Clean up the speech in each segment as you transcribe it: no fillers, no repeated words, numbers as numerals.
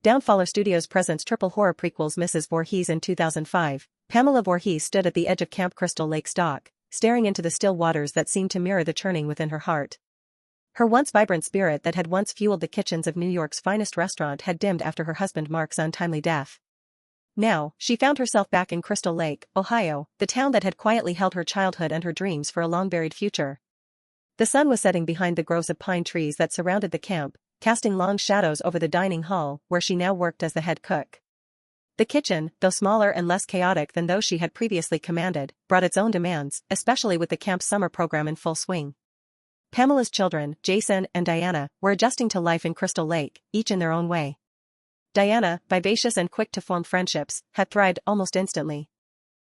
Downfaller Studios presents triple horror prequels Mrs Voorhees in 2005. Pamela Voorhees stood at the edge of Camp Crystal Lake's dock, staring into the still waters that seemed to mirror the churning within her heart. Her once vibrant spirit that had once fueled the kitchens of New York's finest restaurant had dimmed after her husband Mark's untimely death. Now, she found herself back in Crystal Lake, Ohio, the town that had quietly held her childhood and her dreams for a long-buried future. The sun was setting behind the groves of pine trees that surrounded the camp, casting long shadows over the dining hall where she now worked as the head cook. The kitchen, though smaller and less chaotic than those she had previously commanded, brought its own demands, especially with the camp's summer program in full swing. Pamela's children, Jason and Diana, were adjusting to life in Crystal Lake, each in their own way. Diana, vivacious and quick to form friendships, had thrived almost instantly.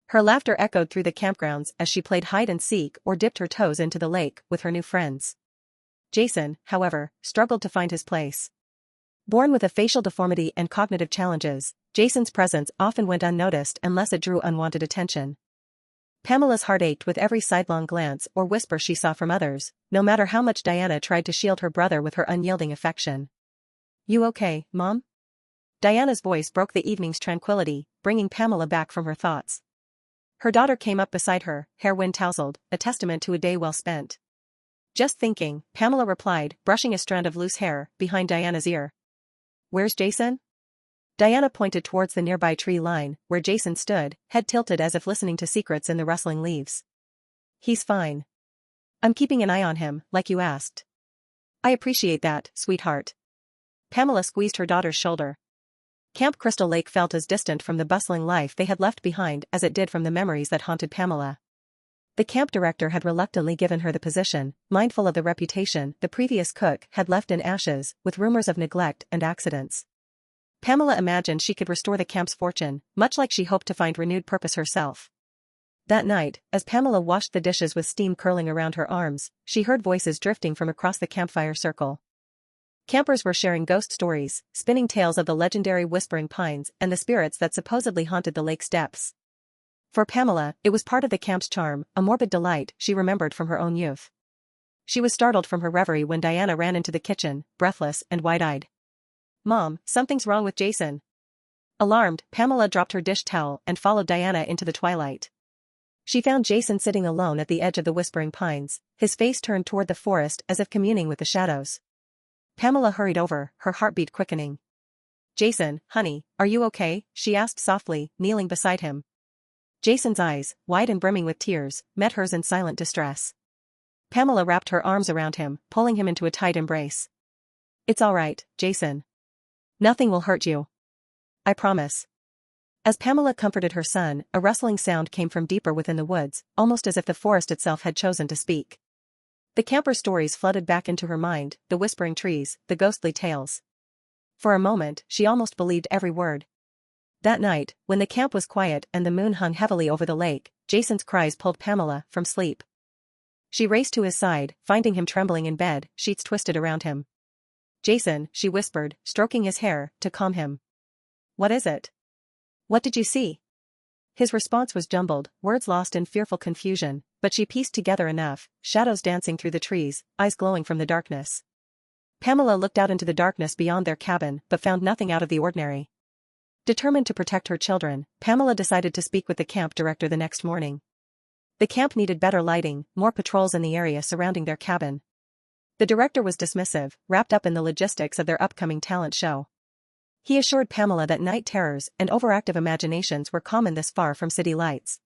Her laughter echoed through the campgrounds as she played hide-and-seek or dipped her toes into the lake with her new friends. Jason, however, struggled to find his place. Born with a facial deformity and cognitive challenges, Jason's presence often went unnoticed unless it drew unwanted attention. Pamela's heart ached with every sidelong glance or whisper she saw from others, no matter how much Diana tried to shield her brother with her unyielding affection. "You okay, Mom?" Diana's voice broke the evening's tranquility, bringing Pamela back from her thoughts. Her daughter came up beside her, hair wind-tousled, a testament to a day well spent. "Just thinking," Pamela replied, brushing a strand of loose hair behind Diana's ear. "Where's Jason?" Diana pointed towards the nearby tree line, where Jason stood, head tilted as if listening to secrets in the rustling leaves. "He's fine. I'm keeping an eye on him, like you asked." "I appreciate that, sweetheart." Pamela squeezed her daughter's shoulder. Camp Crystal Lake felt as distant from the bustling life they had left behind as it did from the memories that haunted Pamela. The camp director had reluctantly given her the position, mindful of the reputation the previous cook had left in ashes, with rumors of neglect and accidents. Pamela imagined she could restore the camp's fortune, much like she hoped to find renewed purpose herself. That night, as Pamela washed the dishes with steam curling around her arms, she heard voices drifting from across the campfire circle. Campers were sharing ghost stories, spinning tales of the legendary Whispering Pines and the spirits that supposedly haunted the lake's depths. For Pamela, it was part of the camp's charm, a morbid delight she remembered from her own youth. She was startled from her reverie when Diana ran into the kitchen, breathless and wide-eyed. "Mom, something's wrong with Jason." Alarmed, Pamela dropped her dish towel and followed Diana into the twilight. She found Jason sitting alone at the edge of the Whispering Pines, his face turned toward the forest as if communing with the shadows. Pamela hurried over, her heartbeat quickening. "Jason, honey, are you okay?" she asked softly, kneeling beside him. Jason's eyes, wide and brimming with tears, met hers in silent distress. Pamela wrapped her arms around him, pulling him into a tight embrace. "It's all right, Jason. Nothing will hurt you. I promise." As Pamela comforted her son, a rustling sound came from deeper within the woods, almost as if the forest itself had chosen to speak. The camper's stories flooded back into her mind, the whispering trees, the ghostly tales. For a moment, she almost believed every word. That night, when the camp was quiet and the moon hung heavily over the lake, Jason's cries pulled Pamela from sleep. She raced to his side, finding him trembling in bed, sheets twisted around him. "Jason," she whispered, stroking his hair, to calm him. "What is it? What did you see?" His response was jumbled, words lost in fearful confusion, but she pieced together enough, shadows dancing through the trees, eyes glowing from the darkness. Pamela looked out into the darkness beyond their cabin but found nothing out of the ordinary. Determined to protect her children, Pamela decided to speak with the camp director the next morning. The camp needed better lighting, more patrols in the area surrounding their cabin. The director was dismissive, wrapped up in the logistics of their upcoming talent show. He assured Pamela that night terrors and overactive imaginations were common this far from city lights.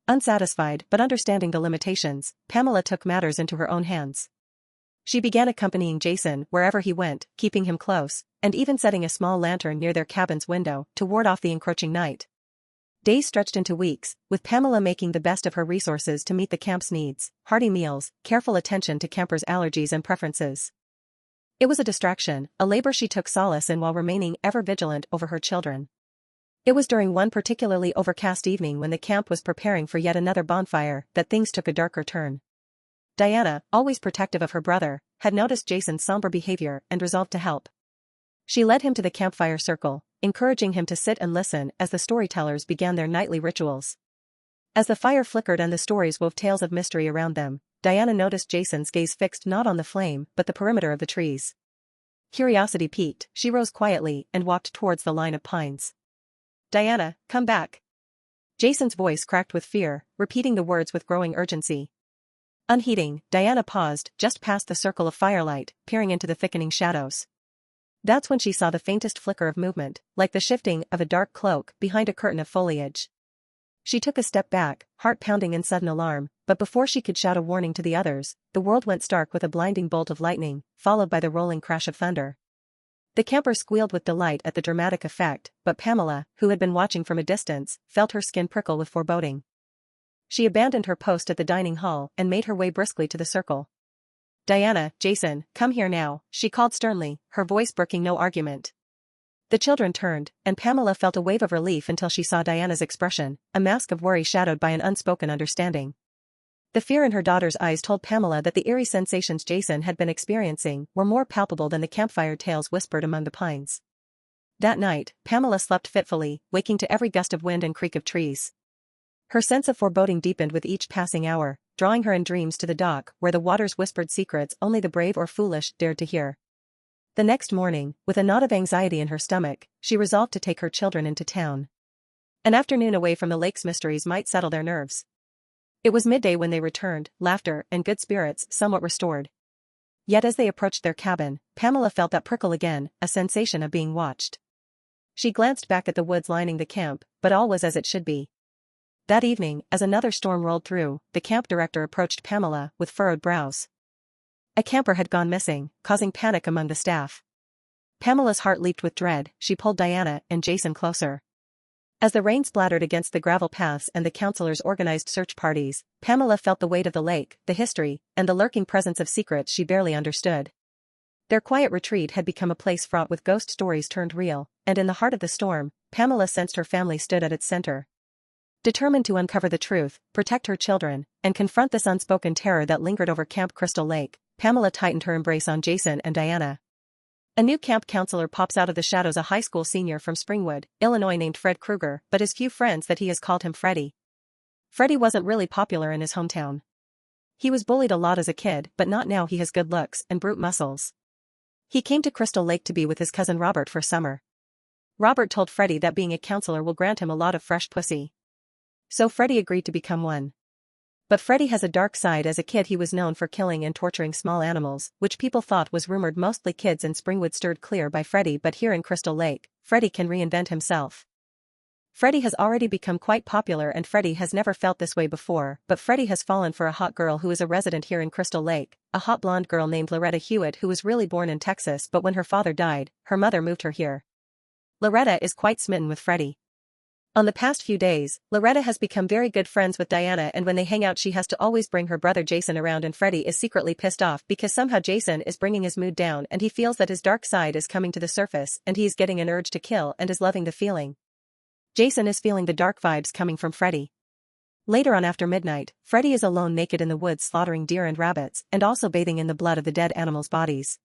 Unsatisfied but understanding the limitations, Pamela took matters into her own hands. She began accompanying Jason wherever he went, keeping him close, and even setting a small lantern near their cabin's window to ward off the encroaching night. Days stretched into weeks, with Pamela making the best of her resources to meet the camp's needs, hearty meals, careful attention to campers' allergies and preferences. It was a distraction, a labor she took solace in while remaining ever vigilant over her children. It was during one particularly overcast evening when the camp was preparing for yet another bonfire that things took a darker turn. Diana, always protective of her brother, had noticed Jason's somber behavior and resolved to help. She led him to the campfire circle, encouraging him to sit and listen as the storytellers began their nightly rituals. As the fire flickered and the stories wove tales of mystery around them, Diana noticed Jason's gaze fixed not on the flame but the perimeter of the trees. Curiosity piqued, she rose quietly and walked towards the line of pines. "Diana, come back." Jason's voice cracked with fear, repeating the words with growing urgency. Unheeding, Diana paused just past the circle of firelight, peering into the thickening shadows. That's when she saw the faintest flicker of movement, like the shifting of a dark cloak behind a curtain of foliage. She took a step back, heart pounding in sudden alarm, but before she could shout a warning to the others, the world went stark with a blinding bolt of lightning, followed by the rolling crash of thunder. The campers squealed with delight at the dramatic effect, but Pamela, who had been watching from a distance, felt her skin prickle with foreboding. She abandoned her post at the dining hall and made her way briskly to the circle. "Diana, Jason, come here now," she called sternly, her voice brooking no argument. The children turned, and Pamela felt a wave of relief until she saw Diana's expression, a mask of worry shadowed by an unspoken understanding. The fear in her daughter's eyes told Pamela that the eerie sensations Jason had been experiencing were more palpable than the campfire tales whispered among the pines. That night, Pamela slept fitfully, waking to every gust of wind and creak of trees. Her sense of foreboding deepened with each passing hour, drawing her in dreams to the dock where the waters whispered secrets only the brave or foolish dared to hear. The next morning, with a knot of anxiety in her stomach, she resolved to take her children into town. An afternoon away from the lake's mysteries might settle their nerves. It was midday when they returned, laughter and good spirits somewhat restored. Yet as they approached their cabin, Pamela felt that prickle again, a sensation of being watched. She glanced back at the woods lining the camp, but all was as it should be. That evening, as another storm rolled through, the camp director approached Pamela with furrowed brows. A camper had gone missing, causing panic among the staff. Pamela's heart leaped with dread, she pulled Diana and Jason closer. As the rain splattered against the gravel paths and the counselors organized search parties, Pamela felt the weight of the lake, the history, and the lurking presence of secrets she barely understood. Their quiet retreat had become a place fraught with ghost stories turned real, and in the heart of the storm, Pamela sensed her family stood at its center. Determined to uncover the truth, protect her children, and confront this unspoken terror that lingered over Camp Crystal Lake, Pamela tightened her embrace on Jason and Diana. A new camp counselor pops out of the shadows, a high school senior from Springwood, Illinois named Fred Krueger, but his few friends that he has called him Freddy. Freddy wasn't really popular in his hometown. He was bullied a lot as a kid, but not now. He has good looks and brute muscles. He came to Crystal Lake to be with his cousin Robert for summer. Robert told Freddy that being a counselor will grant him a lot of fresh pussy. So Freddy agreed to become one. But Freddy has a dark side. As a kid he was known for killing and torturing small animals, which people thought was rumored mostly kids in Springwood, steered clear by Freddy. But here in Crystal Lake, Freddy can reinvent himself. Freddy has already become quite popular, and Freddy has never felt this way before, but Freddy has fallen for a hot girl who is a resident here in Crystal Lake, a hot blonde girl named Loretta Hewitt, who was really born in Texas, but when her father died, her mother moved her here. Loretta is quite smitten with Freddy. On the past few days, Loretta has become very good friends with Diana, and when they hang out she has to always bring her brother Jason around, and Freddy is secretly pissed off because somehow Jason is bringing his mood down and he feels that his dark side is coming to the surface and he is getting an urge to kill and is loving the feeling. Jason is feeling the dark vibes coming from Freddy. Later on after midnight, Freddy is alone naked in the woods slaughtering deer and rabbits and also bathing in the blood of the dead animals' bodies.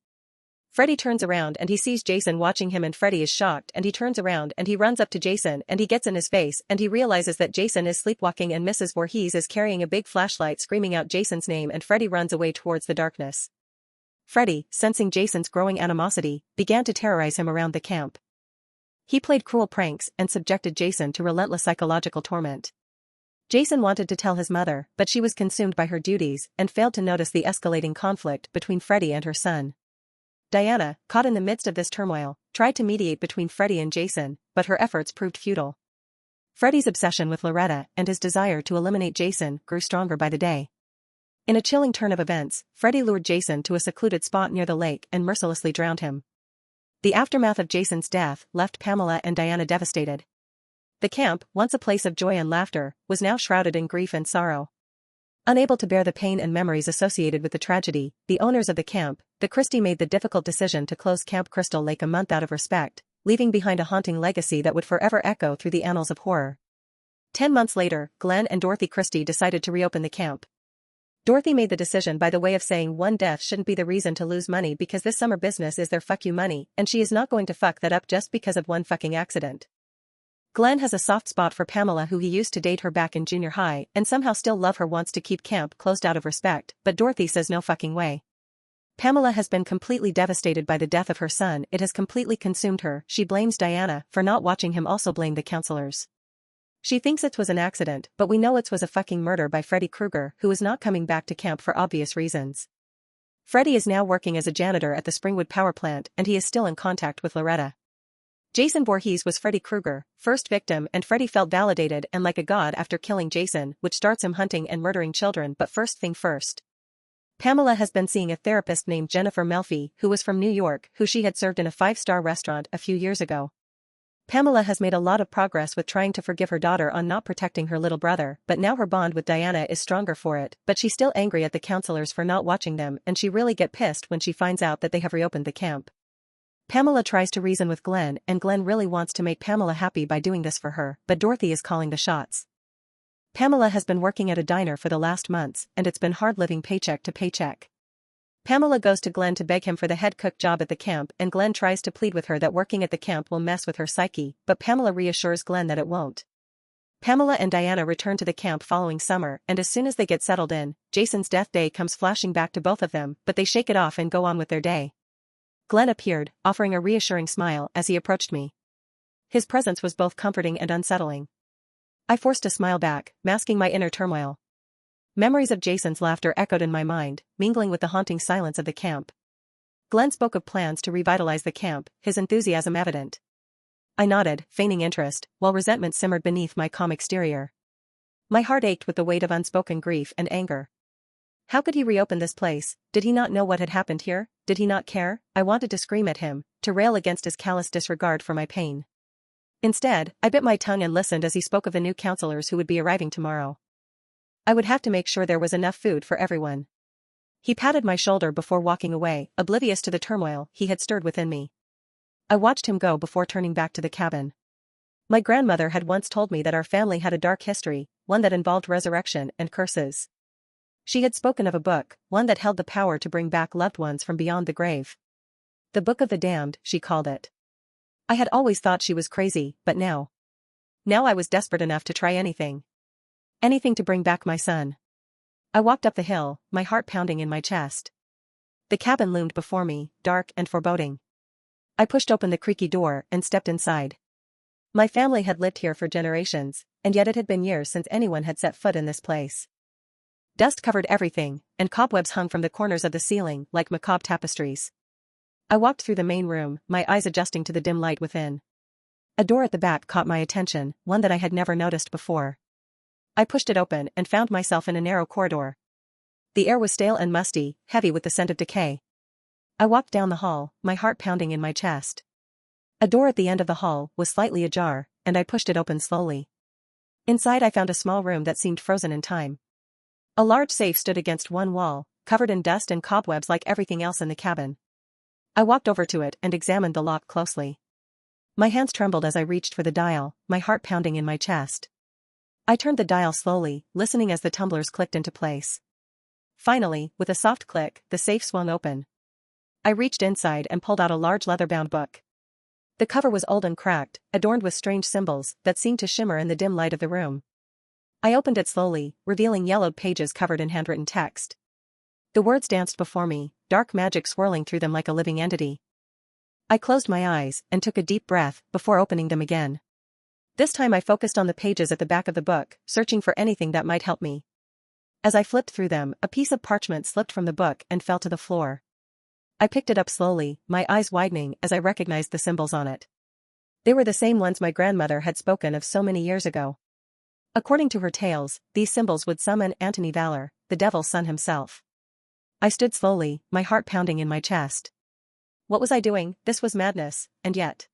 Freddy turns around and he sees Jason watching him, and Freddy is shocked, and he turns around and he runs up to Jason and he gets in his face and he realizes that Jason is sleepwalking and Mrs. Voorhees is carrying a big flashlight screaming out Jason's name, and Freddy runs away towards the darkness. Freddy, sensing Jason's growing animosity, began to terrorize him around the camp. He played cruel pranks and subjected Jason to relentless psychological torment. Jason wanted to tell his mother, but she was consumed by her duties and failed to notice the escalating conflict between Freddy and her son. Diana, caught in the midst of this turmoil, tried to mediate between Freddy and Jason, but her efforts proved futile. Freddy's obsession with Loretta and his desire to eliminate Jason grew stronger by the day. In a chilling turn of events, Freddy lured Jason to a secluded spot near the lake and mercilessly drowned him. The aftermath of Jason's death left Pamela and Diana devastated. The camp, once a place of joy and laughter, was now shrouded in grief and sorrow. Unable to bear the pain and memories associated with the tragedy, the owners of the camp, the Christie, made the difficult decision to close Camp Crystal Lake a month out of respect, leaving behind a haunting legacy that would forever echo through the annals of horror. 10 months later, Glenn and Dorothy Christie decided to reopen the camp. Dorothy made the decision by the way of saying one death shouldn't be the reason to lose money, because this summer business is their fuck you money, and she is not going to fuck that up just because of one fucking accident. Glenn has a soft spot for Pamela, who he used to date her back in junior high and somehow still love her, wants to keep camp closed out of respect, but Dorothy says no fucking way. Pamela has been completely devastated by the death of her son. It has completely consumed her. She blames Diana for not watching him, also blamed the counselors. She thinks it was an accident, but we know it was a fucking murder by Freddy Krueger, who is not coming back to camp for obvious reasons. Freddy is now working as a janitor at the Springwood power plant, and he is still in contact with Loretta. Jason Voorhees was Freddy Krueger, first victim, and Freddy felt validated and like a god after killing Jason, which starts him hunting and murdering children. But first thing first. Pamela has been seeing a therapist named Jennifer Melfi, who was from New York, who she had served in a 5-star restaurant a few years ago. Pamela has made a lot of progress with trying to forgive her daughter on not protecting her little brother, but now her bond with Diana is stronger for it, but she's still angry at the counselors for not watching them, and she really get pissed when she finds out that they have reopened the camp. Pamela tries to reason with Glenn, and Glenn really wants to make Pamela happy by doing this for her, but Dorothy is calling the shots. Pamela has been working at a diner for the last months, and it's been hard living paycheck to paycheck. Pamela goes to Glenn to beg him for the head cook job at the camp, and Glenn tries to plead with her that working at the camp will mess with her psyche, but Pamela reassures Glenn that it won't. Pamela and Diana return to the camp following summer, and as soon as they get settled in, Jason's death day comes flashing back to both of them, but they shake it off and go on with their day. Glenn appeared, offering a reassuring smile as he approached me. His presence was both comforting and unsettling. I forced a smile back, masking my inner turmoil. Memories of Jason's laughter echoed in my mind, mingling with the haunting silence of the camp. Glenn spoke of plans to revitalize the camp, his enthusiasm evident. I nodded, feigning interest, while resentment simmered beneath my calm exterior. My heart ached with the weight of unspoken grief and anger. How could he reopen this place? Did he not know what had happened here? Did he not care? I wanted to scream at him, to rail against his callous disregard for my pain. Instead, I bit my tongue and listened as he spoke of the new counselors who would be arriving tomorrow. I would have to make sure there was enough food for everyone. He patted my shoulder before walking away, oblivious to the turmoil he had stirred within me. I watched him go before turning back to the cabin. My grandmother had once told me that our family had a dark history, one that involved resurrection and curses. She had spoken of a book, one that held the power to bring back loved ones from beyond the grave. The Book of the Damned, she called it. I had always thought she was crazy, but now I was desperate enough to try anything. Anything to bring back my son. I walked up the hill, my heart pounding in my chest. The cabin loomed before me, dark and foreboding. I pushed open the creaky door and stepped inside. My family had lived here for generations, and yet it had been years since anyone had set foot in this place. Dust covered everything, and cobwebs hung from the corners of the ceiling like macabre tapestries. I walked through the main room, my eyes adjusting to the dim light within. A door at the back caught my attention, one that I had never noticed before. I pushed it open and found myself in a narrow corridor. The air was stale and musty, heavy with the scent of decay. I walked down the hall, my heart pounding in my chest. A door at the end of the hall was slightly ajar, and I pushed it open slowly. Inside I found a small room that seemed frozen in time. A large safe stood against one wall, covered in dust and cobwebs like everything else in the cabin. I walked over to it and examined the lock closely. My hands trembled as I reached for the dial, my heart pounding in my chest. I turned the dial slowly, listening as the tumblers clicked into place. Finally, with a soft click, the safe swung open. I reached inside and pulled out a large leather-bound book. The cover was old and cracked, adorned with strange symbols that seemed to shimmer in the dim light of the room. I opened it slowly, revealing yellowed pages covered in handwritten text. The words danced before me, dark magic swirling through them like a living entity. I closed my eyes and took a deep breath before opening them again. This time I focused on the pages at the back of the book, searching for anything that might help me. As I flipped through them, a piece of parchment slipped from the book and fell to the floor. I picked it up slowly, my eyes widening as I recognized the symbols on it. They were the same ones my grandmother had spoken of so many years ago. According to her tales, these symbols would summon Anthony Valor, the devil's son himself. I stood slowly, my heart pounding in my chest. What was I doing? This was madness, and yet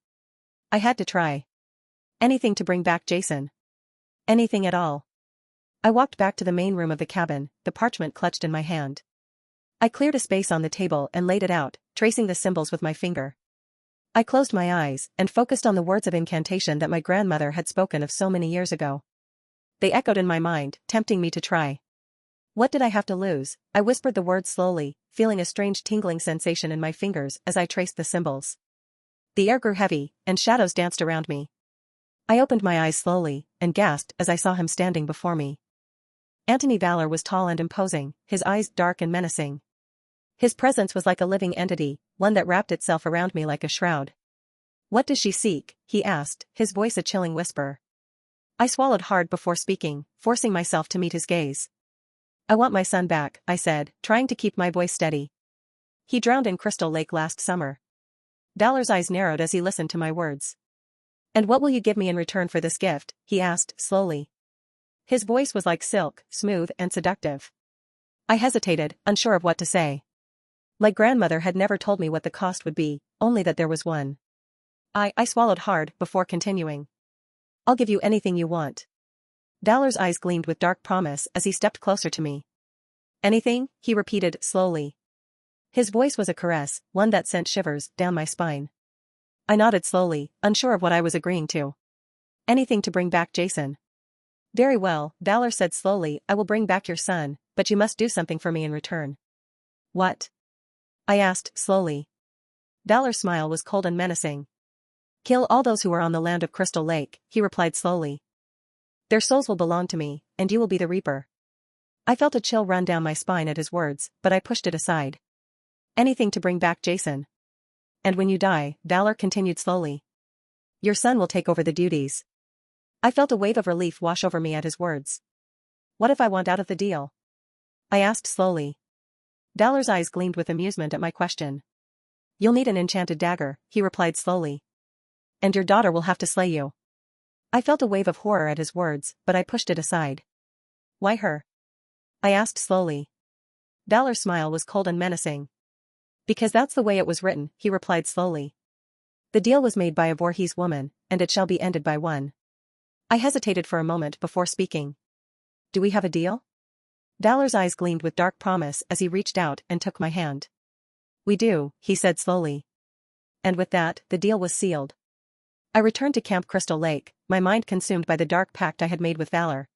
I had to try. Anything to bring back Jason. Anything at all. I walked back to the main room of the cabin, the parchment clutched in my hand. I cleared a space on the table and laid it out, tracing the symbols with my finger. I closed my eyes and focused on the words of incantation that my grandmother had spoken of so many years ago. They echoed in my mind, tempting me to try. What did I have to lose? I whispered the words slowly, feeling a strange tingling sensation in my fingers as I traced the symbols. The air grew heavy, and shadows danced around me. I opened my eyes slowly, and gasped as I saw him standing before me. Anthony Valor was tall and imposing, his eyes dark and menacing. His presence was like a living entity, one that wrapped itself around me like a shroud. "What does she seek?" he asked, his voice a chilling whisper. I swallowed hard before speaking, forcing myself to meet his gaze. "I want my son back," I said, trying to keep my voice steady. "He drowned in Crystal Lake last summer." Valor's eyes narrowed as he listened to my words. "And what will you give me in return for this gift?" he asked, slowly. His voice was like silk, smooth and seductive. I hesitated, unsure of what to say. My grandmother had never told me what the cost would be, only that there was one. I swallowed hard before continuing. "I'll give you anything you want." Valor's eyes gleamed with dark promise as he stepped closer to me. "Anything?" he repeated slowly. His voice was a caress, one that sent shivers down my spine. I nodded slowly, unsure of what I was agreeing to. "Anything to bring back Jason." "Very well," Valor said slowly, "I will bring back your son, but you must do something for me in return." "What?" I asked, slowly. Valor's smile was cold and menacing. "Kill all those who are on the land of Crystal Lake," he replied slowly. "Their souls will belong to me, and you will be the Reaper." I felt a chill run down my spine at his words, but I pushed it aside. "Anything to bring back Jason. And when you die," Valor continued slowly, "your son will take over the duties." I felt a wave of relief wash over me at his words. "What if I want out of the deal?" I asked slowly. Valor's eyes gleamed with amusement at my question. "You'll need an enchanted dagger," he replied slowly. "And your daughter will have to slay you." I felt a wave of horror at his words, but I pushed it aside. "Why her?" I asked slowly. Valor's smile was cold and menacing. "Because that's the way it was written," he replied slowly. "The deal was made by a Voorhees woman, and it shall be ended by one." I hesitated for a moment before speaking. "Do we have a deal?" Valor's eyes gleamed with dark promise as he reached out and took my hand. "We do," he said slowly. And with that, the deal was sealed. I returned to Camp Crystal Lake, my mind consumed by the dark pact I had made with Valor.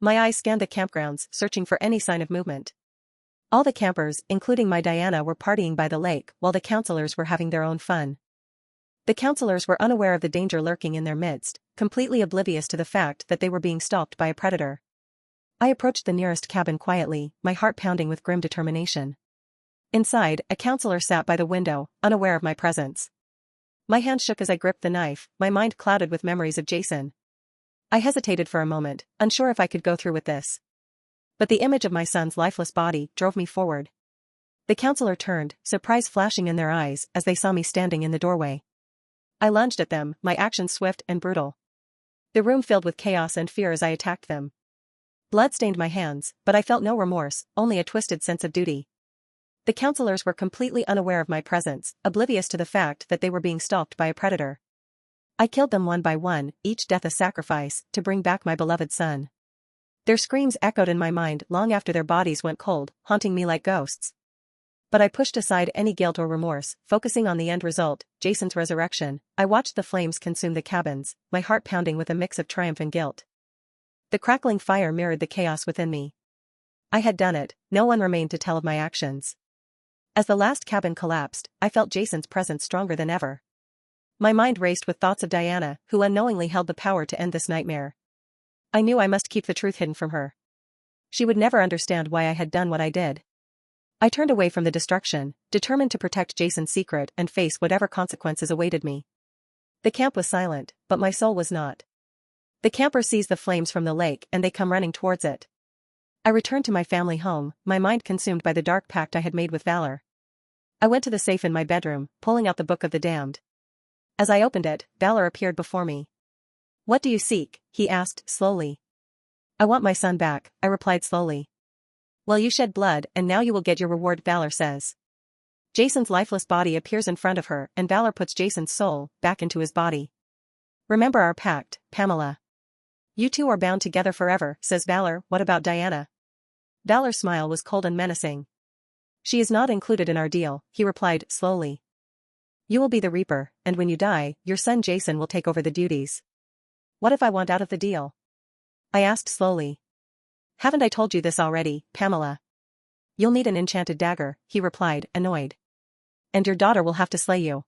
My eyes scanned the campgrounds, searching for any sign of movement. All the campers, including my Diana, were partying by the lake, while the counselors were having their own fun. The counselors were unaware of the danger lurking in their midst, completely oblivious to the fact that they were being stalked by a predator. I approached the nearest cabin quietly, my heart pounding with grim determination. Inside, a counselor sat by the window, unaware of my presence. My hand shook as I gripped the knife, my mind clouded with memories of Jason. I hesitated for a moment, unsure if I could go through with this. But the image of my son's lifeless body drove me forward. The counselor turned, surprise flashing in their eyes as they saw me standing in the doorway. I lunged at them, my actions swift and brutal. The room filled with chaos and fear as I attacked them. Blood stained my hands, but I felt no remorse, only a twisted sense of duty. The counselors were completely unaware of my presence, oblivious to the fact that they were being stalked by a predator. I killed them one by one, each death a sacrifice, to bring back my beloved son. Their screams echoed in my mind long after their bodies went cold, haunting me like ghosts. But I pushed aside any guilt or remorse, focusing on the end result, Jason's resurrection. I watched the flames consume the cabins, my heart pounding with a mix of triumph and guilt. The crackling fire mirrored the chaos within me. I had done it, no one remained to tell of my actions. As the last cabin collapsed, I felt Jason's presence stronger than ever. My mind raced with thoughts of Diana, who unknowingly held the power to end this nightmare. I knew I must keep the truth hidden from her. She would never understand why I had done what I did. I turned away from the destruction, determined to protect Jason's secret and face whatever consequences awaited me. The camp was silent, but my soul was not. The campers seized the flames from the lake and they come running towards it. I returned to my family home, my mind consumed by the dark pact I had made with Valor. I went to the safe in my bedroom, pulling out the Book of the Damned. As I opened it, Valor appeared before me. "What do you seek?" he asked, slowly. "I want my son back," I replied slowly. "Well, you shed blood and now you will get your reward," Valor says. Jason's lifeless body appears in front of her and Valor puts Jason's soul back into his body. "Remember our pact, Pamela. You two are bound together forever," says Valor. "What about Diana?" Valor's smile was cold and menacing. "She is not included in our deal," he replied slowly. "You will be the Reaper, and when you die, your son Jason will take over the duties." "What if I want out of the deal?" I asked slowly. "Haven't I told you this already, Pamela?" "You'll need an enchanted dagger," he replied, annoyed. "And your daughter will have to slay you."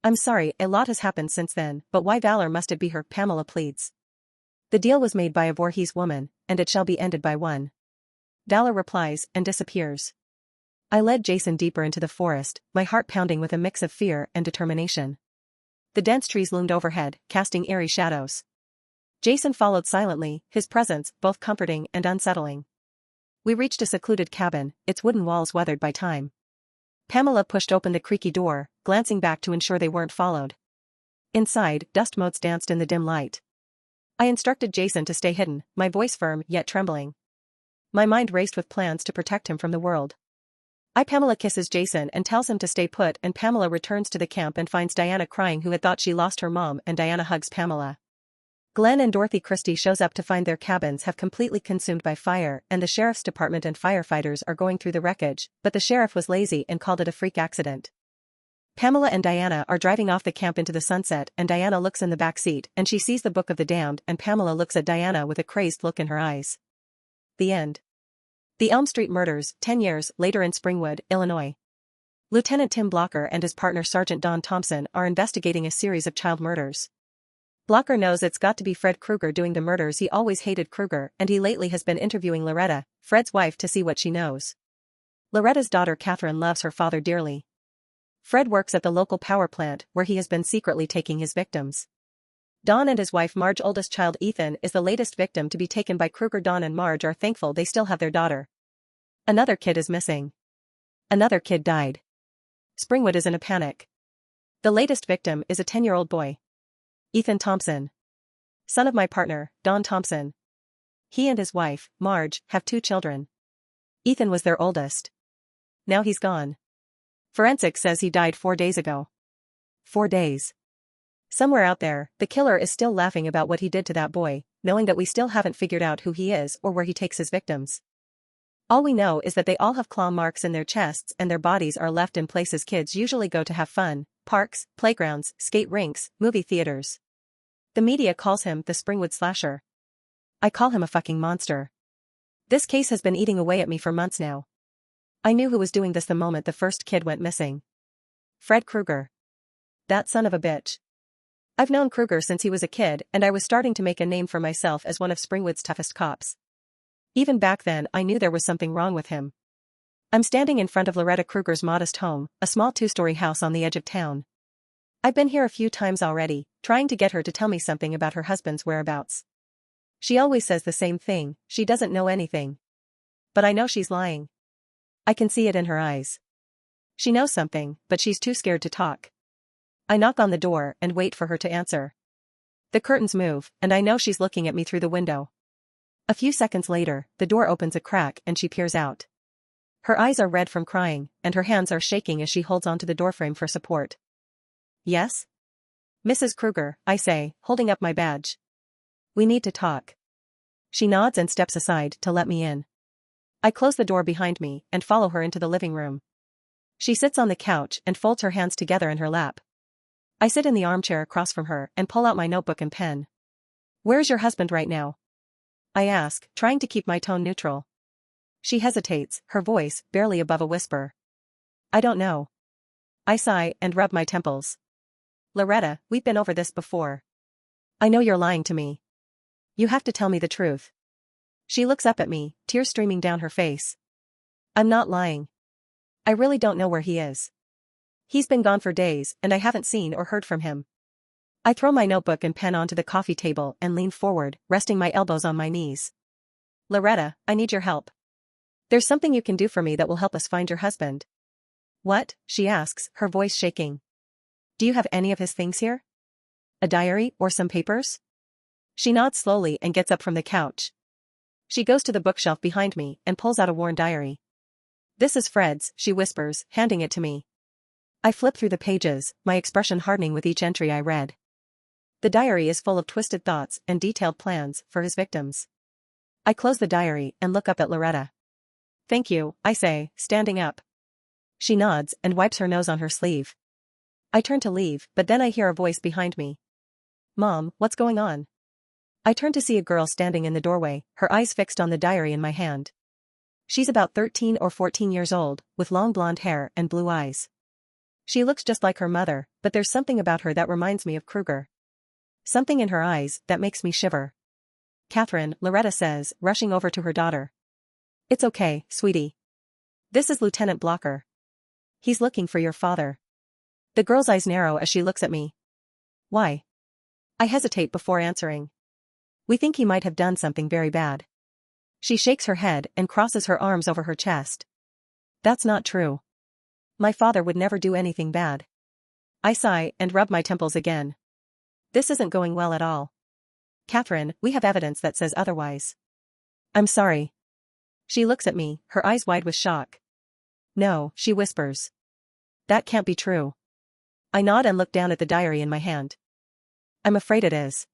"I'm sorry, a lot has happened since then, but why Valor must it be her?" Pamela pleads. "The deal was made by a Voorhees woman, and it shall be ended by one." Valor replies and disappears. I led Jason deeper into the forest, my heart pounding with a mix of fear and determination. The dense trees loomed overhead, casting eerie shadows. Jason followed silently, his presence both comforting and unsettling. We reached a secluded cabin, its wooden walls weathered by time. Pamela pushed open the creaky door, glancing back to ensure they weren't followed. Inside, dust motes danced in the dim light. I instructed Jason to stay hidden, my voice firm yet trembling. My mind raced with plans to protect him from the world. Pamela kisses Jason and tells him to stay put, and Pamela returns to the camp and finds Diana crying, who had thought she lost her mom, and Diana hugs Pamela. Glenn and Dorothy Christie shows up to find their cabins have completely consumed by fire, and the sheriff's department and firefighters are going through the wreckage, but the sheriff was lazy and called it a freak accident. Pamela and Diana are driving off the camp into the sunset, and Diana looks in the back seat and she sees the Book of the Damned, and Pamela looks at Diana with a crazed look in her eyes. The end. The Elm Street Murders, 10 years later in Springwood, Illinois. Lieutenant Tim Blocker and his partner Sergeant Don Thompson are investigating a series of child murders. Blocker knows it's got to be Fred Krueger doing the murders. He always hated Krueger, and he lately has been interviewing Loretta, Fred's wife, to see what she knows. Loretta's daughter Catherine loves her father dearly. Fred works at the local power plant, where he has been secretly taking his victims. Don and his wife Marge's oldest child Ethan is the latest victim to be taken by Krueger. Don and Marge are thankful they still have their daughter. Another kid is missing. Another kid died. Springwood is in a panic. The latest victim is a 10-year-old boy. Ethan Thompson. Son of my partner, Don Thompson. He and his wife, Marge, have 2 children. Ethan was their oldest. Now he's gone. Forensics says he died 4 days ago. 4 days. Somewhere out there, the killer is still laughing about what he did to that boy, knowing that we still haven't figured out who he is or where he takes his victims. All we know is that they all have claw marks in their chests, and their bodies are left in places kids usually go to have fun: parks, playgrounds, skate rinks, movie theaters. The media calls him the Springwood Slasher. I call him a fucking monster. This case has been eating away at me for months now. I knew who was doing this the moment the first kid went missing. Fred Krueger. That son of a bitch. I've known Krueger since he was a kid, and I was starting to make a name for myself as one of Springwood's toughest cops. Even back then I knew there was something wrong with him. I'm standing in front of Loretta Krueger's modest home, a small 2-story house on the edge of town. I've been here a few times already, trying to get her to tell me something about her husband's whereabouts. She always says the same thing: she doesn't know anything. But I know she's lying. I can see it in her eyes. She knows something, but she's too scared to talk. I knock on the door and wait for her to answer. The curtains move, and I know she's looking at me through the window. A few seconds later, the door opens a crack and she peers out. Her eyes are red from crying, and her hands are shaking as she holds onto the doorframe for support. Yes? Mrs. Krueger, I say, holding up my badge. We need to talk. She nods and steps aside to let me in. I close the door behind me and follow her into the living room. She sits on the couch and folds her hands together in her lap. I sit in the armchair across from her and pull out my notebook and pen. Where's your husband right now? I ask, trying to keep my tone neutral. She hesitates, her voice barely above a whisper. I don't know. I sigh and rub my temples. Loretta, we've been over this before. I know you're lying to me. You have to tell me the truth. She looks up at me, tears streaming down her face. I'm not lying. I really don't know where he is. He's been gone for days, and I haven't seen or heard from him. I throw my notebook and pen onto the coffee table and lean forward, resting my elbows on my knees. Loretta, I need your help. There's something you can do for me that will help us find your husband. What? She asks, her voice shaking. Do you have any of his things here? A diary or some papers? She nods slowly and gets up from the couch. She goes to the bookshelf behind me and pulls out a worn diary. This is Fred's, she whispers, handing it to me. I flip through the pages, my expression hardening with each entry I read. The diary is full of twisted thoughts and detailed plans for his victims. I close the diary and look up at Loretta. Thank you, I say, standing up. She nods and wipes her nose on her sleeve. I turn to leave, but then I hear a voice behind me. Mom, what's going on? I turn to see a girl standing in the doorway, her eyes fixed on the diary in my hand. She's about 13 or 14 years old, with long blonde hair and blue eyes. She looks just like her mother, but there's something about her that reminds me of Krueger. Something in her eyes that makes me shiver. Catherine, Loretta says, rushing over to her daughter. It's okay, sweetie. This is Lieutenant Blocker. He's looking for your father. The girl's eyes narrow as she looks at me. Why? I hesitate before answering. We think he might have done something very bad. She shakes her head and crosses her arms over her chest. That's not true. My father would never do anything bad. I sigh and rub my temples again. This isn't going well at all. Catherine, we have evidence that says otherwise. I'm sorry. She looks at me, her eyes wide with shock. No, she whispers. That can't be true. I nod and look down at the diary in my hand. I'm afraid it is.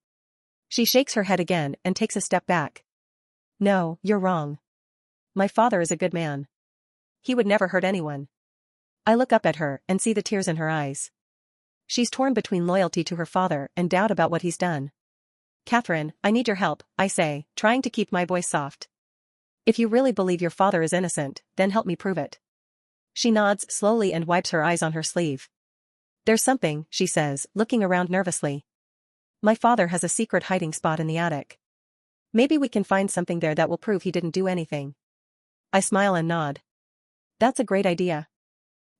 She shakes her head again and takes a step back. No, you're wrong. My father is a good man. He would never hurt anyone. I look up at her and see the tears in her eyes. She's torn between loyalty to her father and doubt about what he's done. Catherine, I need your help, I say, trying to keep my voice soft. If you really believe your father is innocent, then help me prove it. She nods slowly and wipes her eyes on her sleeve. There's something, she says, looking around nervously. My father has a secret hiding spot in the attic. Maybe we can find something there that will prove he didn't do anything. I smile and nod. That's a great idea.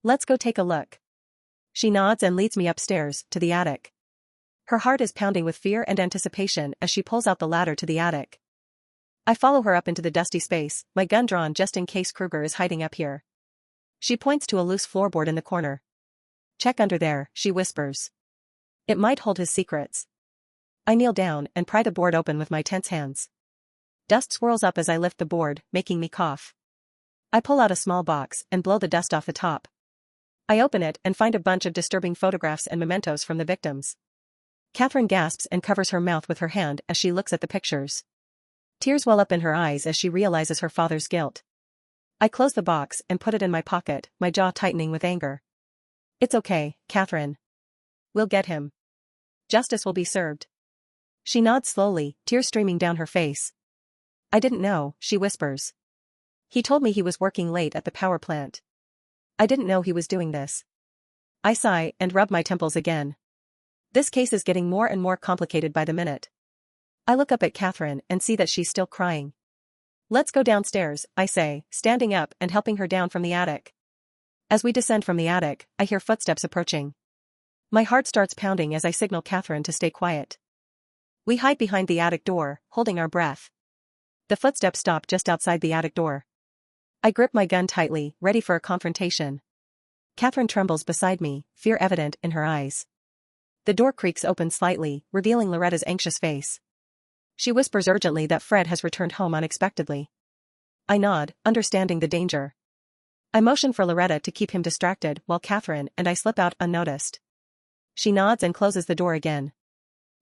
Let's go take a look. She nods and leads me upstairs, to the attic. Her heart is pounding with fear and anticipation as she pulls out the ladder to the attic. I follow her up into the dusty space, my gun drawn just in case Kruger is hiding up here. She points to a loose floorboard in the corner. Check under there, she whispers. It might hold his secrets. I kneel down and pry the board open with my tense hands. Dust swirls up as I lift the board, making me cough. I pull out a small box and blow the dust off the top. I open it and find a bunch of disturbing photographs and mementos from the victims. Catherine gasps and covers her mouth with her hand as she looks at the pictures. Tears well up in her eyes as she realizes her father's guilt. I close the box and put it in my pocket, my jaw tightening with anger. It's okay, Catherine. We'll get him. Justice will be served. She nods slowly, tears streaming down her face. I didn't know, she whispers. He told me he was working late at the power plant. I didn't know he was doing this. I sigh and rub my temples again. This case is getting more and more complicated by the minute. I look up at Catherine and see that she's still crying. Let's go downstairs, I say, standing up and helping her down from the attic. As we descend from the attic, I hear footsteps approaching. My heart starts pounding as I signal Catherine to stay quiet. We hide behind the attic door, holding our breath. The footsteps stop just outside the attic door. I grip my gun tightly, ready for a confrontation. Catherine trembles beside me, fear evident in her eyes. The door creaks open slightly, revealing Loretta's anxious face. She whispers urgently that Fred has returned home unexpectedly. I nod, understanding the danger. I motion for Loretta to keep him distracted while Catherine and I slip out unnoticed. She nods and closes the door again.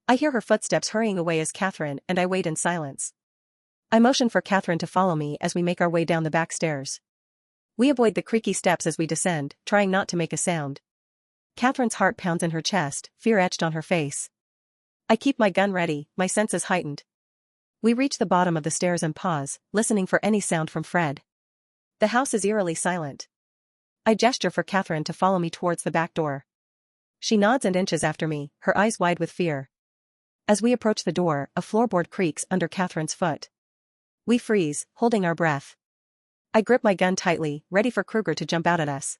I hear her footsteps hurrying away as Catherine and I wait in silence. I motion for Catherine to follow me as we make our way down the back stairs. We avoid the creaky steps as we descend, trying not to make a sound. Catherine's heart pounds in her chest, fear etched on her face. I keep my gun ready, my senses heightened. We reach the bottom of the stairs and pause, listening for any sound from Fred. The house is eerily silent. I gesture for Catherine to follow me towards the back door. She nods and inches after me, her eyes wide with fear. As we approach the door, a floorboard creaks under Catherine's foot. We freeze, holding our breath. I grip my gun tightly, ready for Kruger to jump out at us.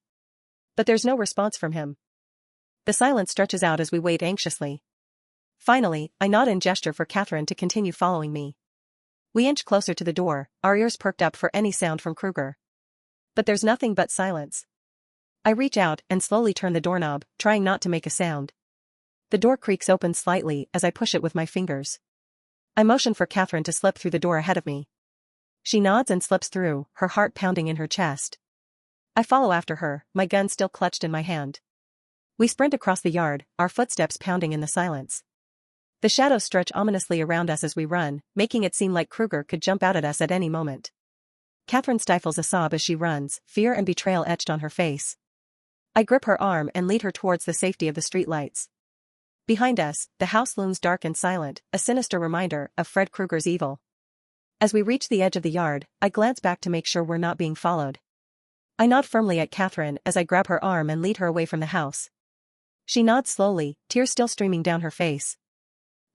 But there's no response from him. The silence stretches out as we wait anxiously. Finally, I nod and gesture for Catherine to continue following me. We inch closer to the door, our ears perked up for any sound from Kruger. But there's nothing but silence. I reach out and slowly turn the doorknob, trying not to make a sound. The door creaks open slightly as I push it with my fingers. I motion for Catherine to slip through the door ahead of me. She nods and slips through, her heart pounding in her chest. I follow after her, my gun still clutched in my hand. We sprint across the yard, our footsteps pounding in the silence. The shadows stretch ominously around us as we run, making it seem like Kruger could jump out at us at any moment. Catherine stifles a sob as she runs, fear and betrayal etched on her face. I grip her arm and lead her towards the safety of the streetlights. Behind us, the house looms dark and silent, a sinister reminder of Fred Kruger's evil. As we reach the edge of the yard, I glance back to make sure we're not being followed. I nod firmly at Catherine as I grab her arm and lead her away from the house. She nods slowly, tears still streaming down her face.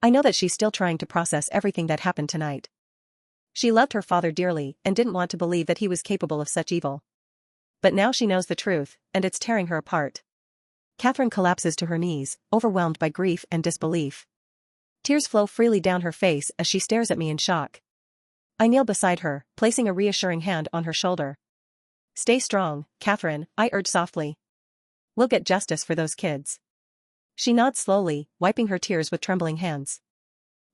I know that she's still trying to process everything that happened tonight. She loved her father dearly and didn't want to believe that he was capable of such evil. But now she knows the truth, and it's tearing her apart. Catherine collapses to her knees, overwhelmed by grief and disbelief. Tears flow freely down her face as she stares at me in shock. I kneel beside her, placing a reassuring hand on her shoulder. "Stay strong, Catherine," I urge softly. "We'll get justice for those kids." She nods slowly, wiping her tears with trembling hands.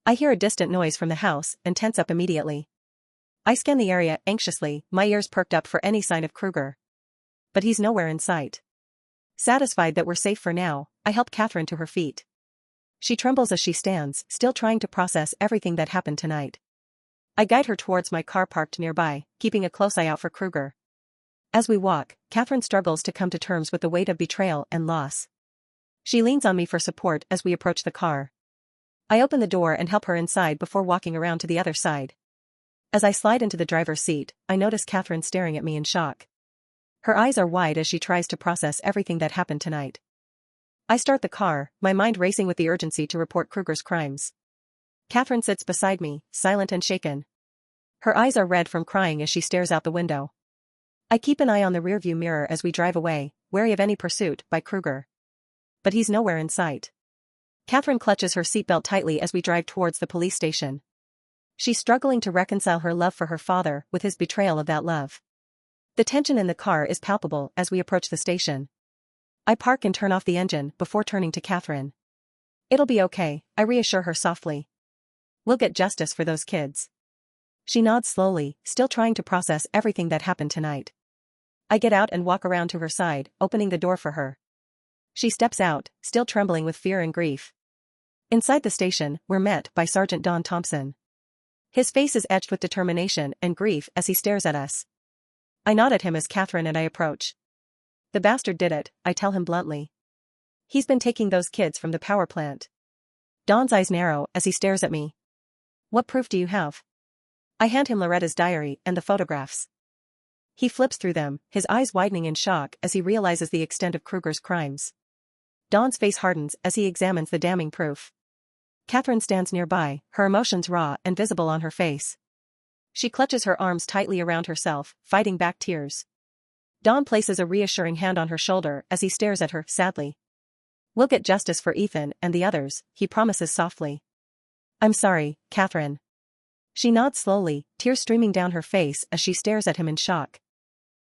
I hear a distant noise from the house and tense up immediately. I scan the area anxiously, my ears perked up for any sign of Kruger. But he's nowhere in sight. Satisfied that we're safe for now, I help Catherine to her feet. She trembles as she stands, still trying to process everything that happened tonight. I guide her towards my car parked nearby, keeping a close eye out for Kruger. As we walk, Catherine struggles to come to terms with the weight of betrayal and loss. She leans on me for support as we approach the car. I open the door and help her inside before walking around to the other side. As I slide into the driver's seat, I notice Catherine staring at me in shock. Her eyes are wide as she tries to process everything that happened tonight. I start the car, my mind racing with the urgency to report Kruger's crimes. Catherine sits beside me, silent and shaken. Her eyes are red from crying as she stares out the window. I keep an eye on the rearview mirror as we drive away, wary of any pursuit by Kruger. But he's nowhere in sight. Catherine clutches her seatbelt tightly as we drive towards the police station. She's struggling to reconcile her love for her father with his betrayal of that love. The tension in the car is palpable as we approach the station. I park and turn off the engine before turning to Catherine. "It'll be okay," I reassure her softly. "We'll get justice for those kids." She nods slowly, still trying to process everything that happened tonight. I get out and walk around to her side, opening the door for her. She steps out, still trembling with fear and grief. Inside the station, we're met by Sergeant Don Thompson. His face is etched with determination and grief as he stares at us. I nod at him as Catherine and I approach. "The bastard did it," I tell him bluntly. "He's been taking those kids from the power plant." Don's eyes narrow as he stares at me. "What proof do you have?" I hand him Loretta's diary and the photographs. He flips through them, his eyes widening in shock as he realizes the extent of Kruger's crimes. Don's face hardens as he examines the damning proof. Catherine stands nearby, her emotions raw and visible on her face. She clutches her arms tightly around herself, fighting back tears. Don places a reassuring hand on her shoulder as he stares at her, sadly. "We'll get justice for Ethan and the others," he promises softly. "I'm sorry, Catherine." She nods slowly, tears streaming down her face as she stares at him in shock.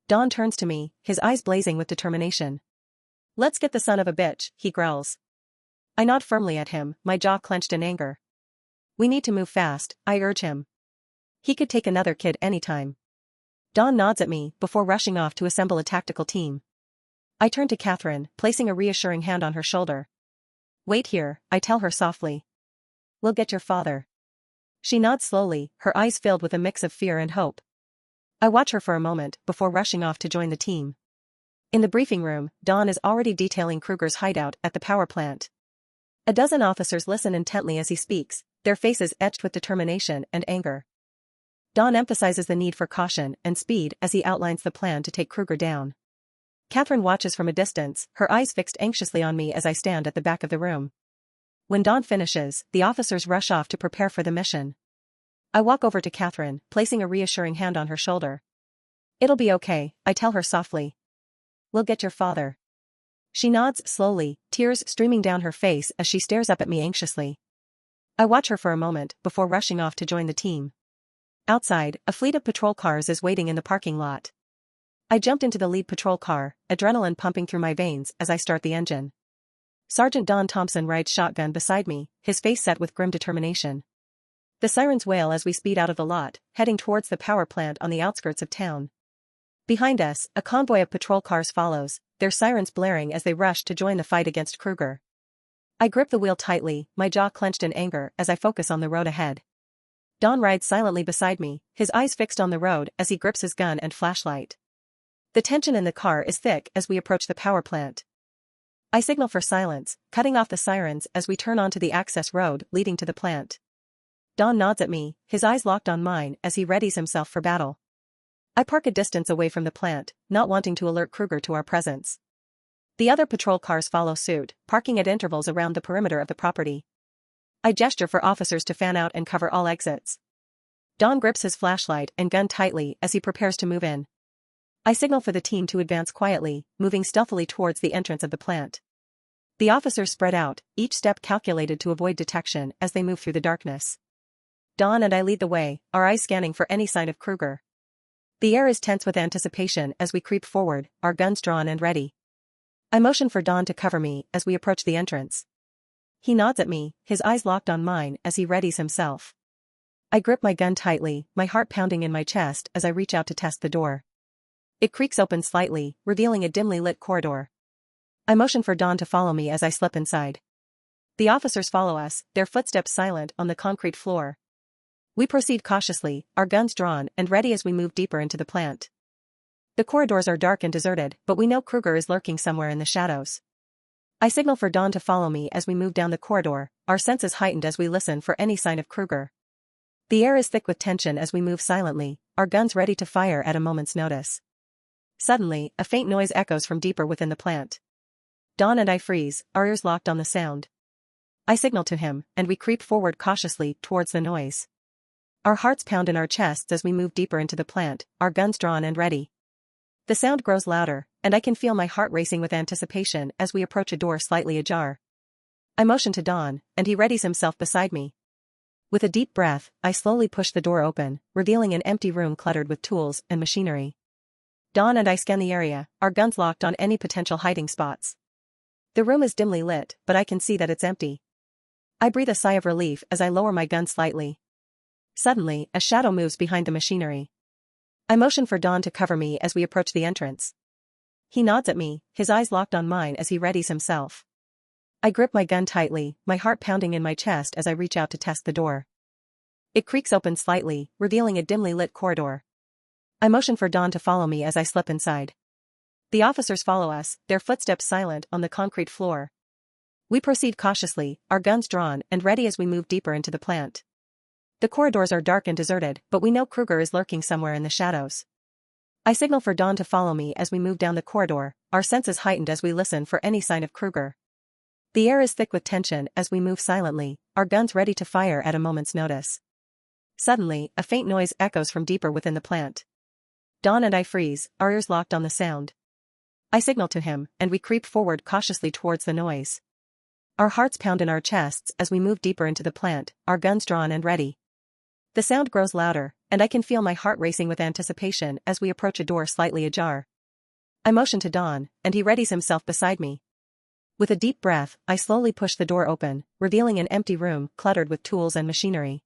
Don turns to me, his eyes blazing with determination. "Let's get the son of a bitch," he growls. I nod firmly at him, my jaw clenched in anger. "We need to move fast," I urge him. "He could take another kid anytime." Don nods at me before rushing off to assemble a tactical team. I turn to Catherine, placing a reassuring hand on her shoulder. "Wait here," I tell her softly. "We'll get your father." She nods slowly, her eyes filled with a mix of fear and hope. I watch her for a moment before rushing off to join the team. In the briefing room, Don is already detailing Kruger's hideout at the power plant. A dozen officers listen intently as he speaks, their faces etched with determination and anger. Don emphasizes the need for caution and speed as he outlines the plan to take Kruger down. Catherine watches from a distance, her eyes fixed anxiously on me as I stand at the back of the room. When Don finishes, the officers rush off to prepare for the mission. I walk over to Catherine, placing a reassuring hand on her shoulder. "It'll be okay," I tell her softly. "We'll get your father." She nods slowly, tears streaming down her face as she stares up at me anxiously. I watch her for a moment before rushing off to join the team. Outside, a fleet of patrol cars is waiting in the parking lot. I jumped into the lead patrol car, adrenaline pumping through my veins as I start the engine. Sergeant Don Thompson rides shotgun beside me, his face set with grim determination. The sirens wail as we speed out of the lot, heading towards the power plant on the outskirts of town. Behind us, a convoy of patrol cars follows, their sirens blaring as they rush to join the fight against Kruger. I grip the wheel tightly, my jaw clenched in anger as I focus on the road ahead. Don rides silently beside me, his eyes fixed on the road as he grips his gun and flashlight. The tension in the car is thick as we approach the power plant. I signal for silence, cutting off the sirens as we turn onto the access road leading to the plant. Don nods at me, his eyes locked on mine as he readies himself for battle. I park a distance away from the plant, not wanting to alert Kruger to our presence. The other patrol cars follow suit, parking at intervals around the perimeter of the property. I gesture for officers to fan out and cover all exits. Don grips his flashlight and gun tightly as he prepares to move in. I signal for the team to advance quietly, moving stealthily towards the entrance of the plant. The officers spread out, each step calculated to avoid detection as they move through the darkness. Dawn and I lead the way, our eyes scanning for any sign of Krueger. The air is tense with anticipation as we creep forward, our guns drawn and ready. I motion for Dawn to cover me as we approach the entrance. He nods at me, his eyes locked on mine as he readies himself. I grip my gun tightly, my heart pounding in my chest as I reach out to test the door. It creaks open slightly, revealing a dimly lit corridor. I motion for Dawn to follow me as I slip inside. The officers follow us, their footsteps silent on the concrete floor. We proceed cautiously, our guns drawn and ready as we move deeper into the plant. The corridors are dark and deserted, but we know Krueger is lurking somewhere in the shadows. I signal for Dawn to follow me as we move down the corridor, our senses heightened as we listen for any sign of Krueger. The air is thick with tension as we move silently, our guns ready to fire at a moment's notice. Suddenly, a faint noise echoes from deeper within the plant. Dawn and I freeze, our ears locked on the sound. I signal to him, and we creep forward cautiously towards the noise. Our hearts pound in our chests as we move deeper into the plant, our guns drawn and ready. The sound grows louder, and I can feel my heart racing with anticipation as we approach a door slightly ajar. I motion to Dawn, and he readies himself beside me. With a deep breath, I slowly push the door open, revealing an empty room cluttered with tools and machinery. Dawn and I scan the area, our guns locked on any potential hiding spots. The room is dimly lit, but I can see that it's empty. I breathe a sigh of relief as I lower my gun slightly. Suddenly, a shadow moves behind the machinery. I motion for Dawn to cover me as we approach the entrance. He nods at me, his eyes locked on mine as he readies himself. I grip my gun tightly, my heart pounding in my chest as I reach out to test the door. It creaks open slightly, revealing a dimly lit corridor. I motion for Dawn to follow me as I slip inside. The officers follow us, their footsteps silent on the concrete floor. We proceed cautiously, our guns drawn and ready as we move deeper into the plant. The corridors are dark and deserted, but we know Krueger is lurking somewhere in the shadows. I signal for Dawn to follow me as we move down the corridor, our senses heightened as we listen for any sign of Krueger. The air is thick with tension as we move silently, our guns ready to fire at a moment's notice. Suddenly, a faint noise echoes from deeper within the plant. Dawn and I freeze, our ears locked on the sound. I signal to him, and we creep forward cautiously towards the noise. Our hearts pound in our chests as we move deeper into the plant, our guns drawn and ready. The sound grows louder, and I can feel my heart racing with anticipation as we approach a door slightly ajar. I motion to Dawn, and he readies himself beside me. With a deep breath, I slowly push the door open, revealing an empty room cluttered with tools and machinery.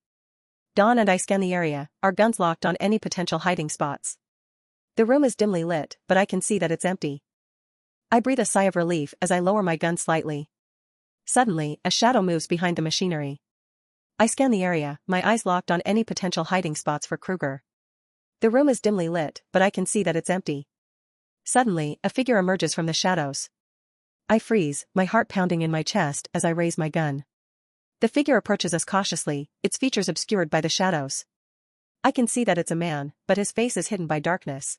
Dawn and I scan the area, our guns locked on any potential hiding spots. The room is dimly lit, but I can see that it's empty. I breathe a sigh of relief as I lower my gun slightly. Suddenly, a shadow moves behind the machinery. I scan the area, my eyes locked on any potential hiding spots for Krueger. The room is dimly lit, but I can see that it's empty. Suddenly, a figure emerges from the shadows. I freeze, my heart pounding in my chest as I raise my gun. The figure approaches us cautiously, its features obscured by the shadows. I can see that it's a man, but his face is hidden by darkness.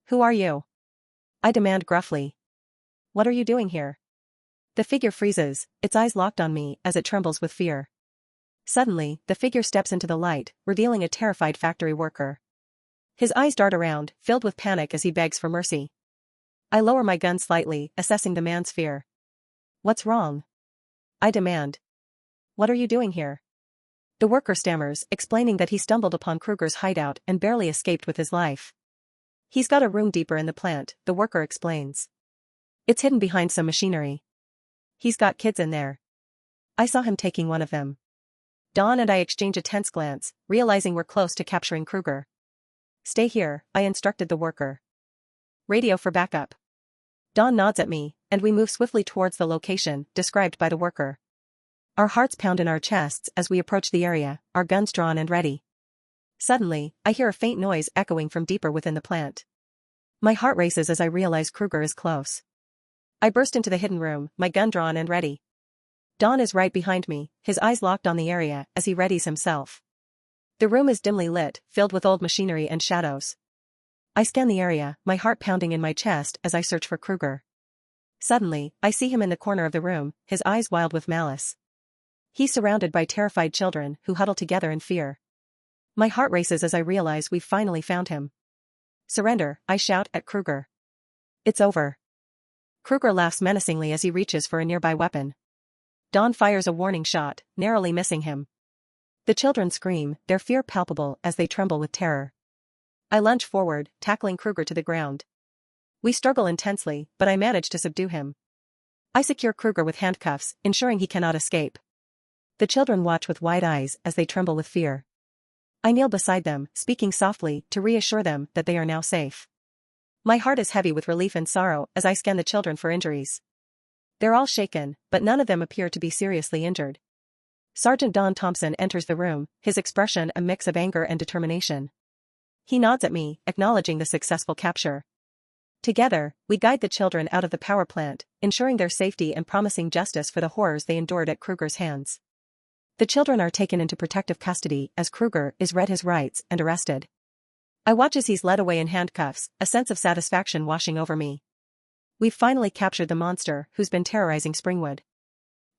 "Who are you?" I demand gruffly. "What are you doing here?" The figure freezes, its eyes locked on me as it trembles with fear. Suddenly, the figure steps into the light, revealing a terrified factory worker. His eyes dart around, filled with panic as he begs for mercy. I lower my gun slightly, assessing the man's fear. "What's wrong?" I demand. "What are you doing here?" The worker stammers, explaining that he stumbled upon Krueger's hideout and barely escaped with his life. "He's got a room deeper in the plant," the worker explains. "It's hidden behind some machinery. He's got kids in there. I saw him taking one of them." Dawn and I exchange a tense glance, realizing we're close to capturing Krueger. "Stay here," I instructed the worker. "Radio for backup." Dawn nods at me, and we move swiftly towards the location described by the worker. Our hearts pound in our chests as we approach the area, our guns drawn and ready. Suddenly, I hear a faint noise echoing from deeper within the plant. My heart races as I realize Krueger is close. I burst into the hidden room, my gun drawn and ready. Dawn is right behind me, his eyes locked on the area as he readies himself. The room is dimly lit, filled with old machinery and shadows. I scan the area, my heart pounding in my chest as I search for Krueger. Suddenly, I see him in the corner of the room, his eyes wild with malice. He's surrounded by terrified children who huddle together in fear. My heart races as I realize we've finally found him. Surrender, I shout at Kruger. It's over. Kruger laughs menacingly as he reaches for a nearby weapon. Dawn fires a warning shot, narrowly missing him. The children scream, their fear palpable as they tremble with terror. I lunge forward, tackling Kruger to the ground. We struggle intensely, but I manage to subdue him. I secure Kruger with handcuffs, ensuring he cannot escape. The children watch with wide eyes as they tremble with fear. I kneel beside them, speaking softly to reassure them that they are now safe. My heart is heavy with relief and sorrow as I scan the children for injuries. They're all shaken, but none of them appear to be seriously injured. Sergeant Don Thompson enters the room, his expression a mix of anger and determination. He nods at me, acknowledging the successful capture. Together, we guide the children out of the power plant, ensuring their safety and promising justice for the horrors they endured at Kruger's hands. The children are taken into protective custody as Kruger is read his rights and arrested. I watch as he's led away in handcuffs, a sense of satisfaction washing over me. We've finally captured the monster who's been terrorizing Springwood.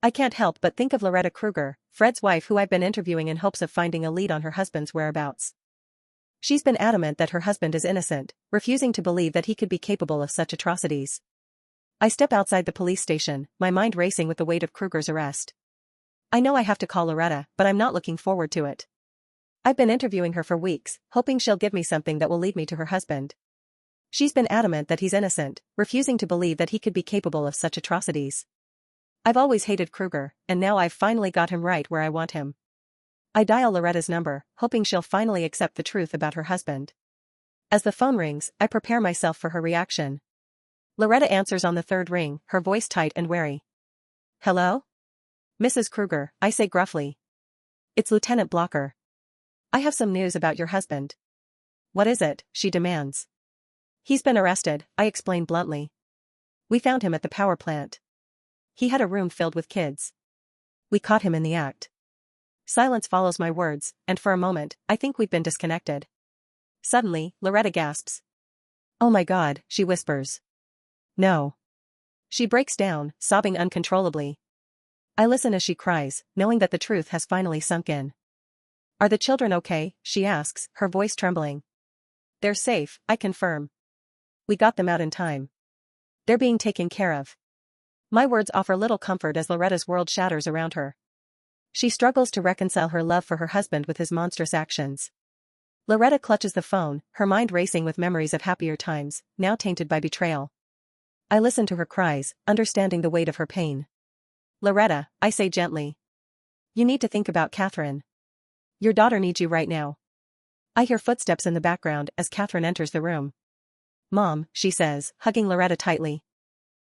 I can't help but think of Loretta Kruger, Fred's wife, who I've been interviewing in hopes of finding a lead on her husband's whereabouts. She's been adamant that her husband is innocent, refusing to believe that he could be capable of such atrocities. I step outside the police station, my mind racing with the weight of Kruger's arrest. I know I have to call Loretta, but I'm not looking forward to it. I've been interviewing her for weeks, hoping she'll give me something that will lead me to her husband. She's been adamant that he's innocent, refusing to believe that he could be capable of such atrocities. I've always hated Kruger, and now I've finally got him right where I want him. I dial Loretta's number, hoping she'll finally accept the truth about her husband. As the phone rings, I prepare myself for her reaction. Loretta answers on the third ring, her voice tight and wary. Hello? Mrs. Kruger, I say gruffly. It's Lieutenant Blocker. I have some news about your husband. What is it? She demands. He's been arrested, I explain bluntly. We found him at the power plant. He had a room filled with kids. We caught him in the act. Silence follows my words, and for a moment, I think we've been disconnected. Suddenly, Loretta gasps. Oh my God, she whispers. No. She breaks down, sobbing uncontrollably. I listen as she cries, knowing that the truth has finally sunk in. Are the children okay? She asks, her voice trembling. They're safe, I confirm. We got them out in time. They're being taken care of. My words offer little comfort as Loretta's world shatters around her. She struggles to reconcile her love for her husband with his monstrous actions. Loretta clutches the phone, her mind racing with memories of happier times, now tainted by betrayal. I listen to her cries, understanding the weight of her pain. Loretta, I say gently. You need to think about Catherine. Your daughter needs you right now. I hear footsteps in the background as Catherine enters the room. Mom, she says, hugging Loretta tightly.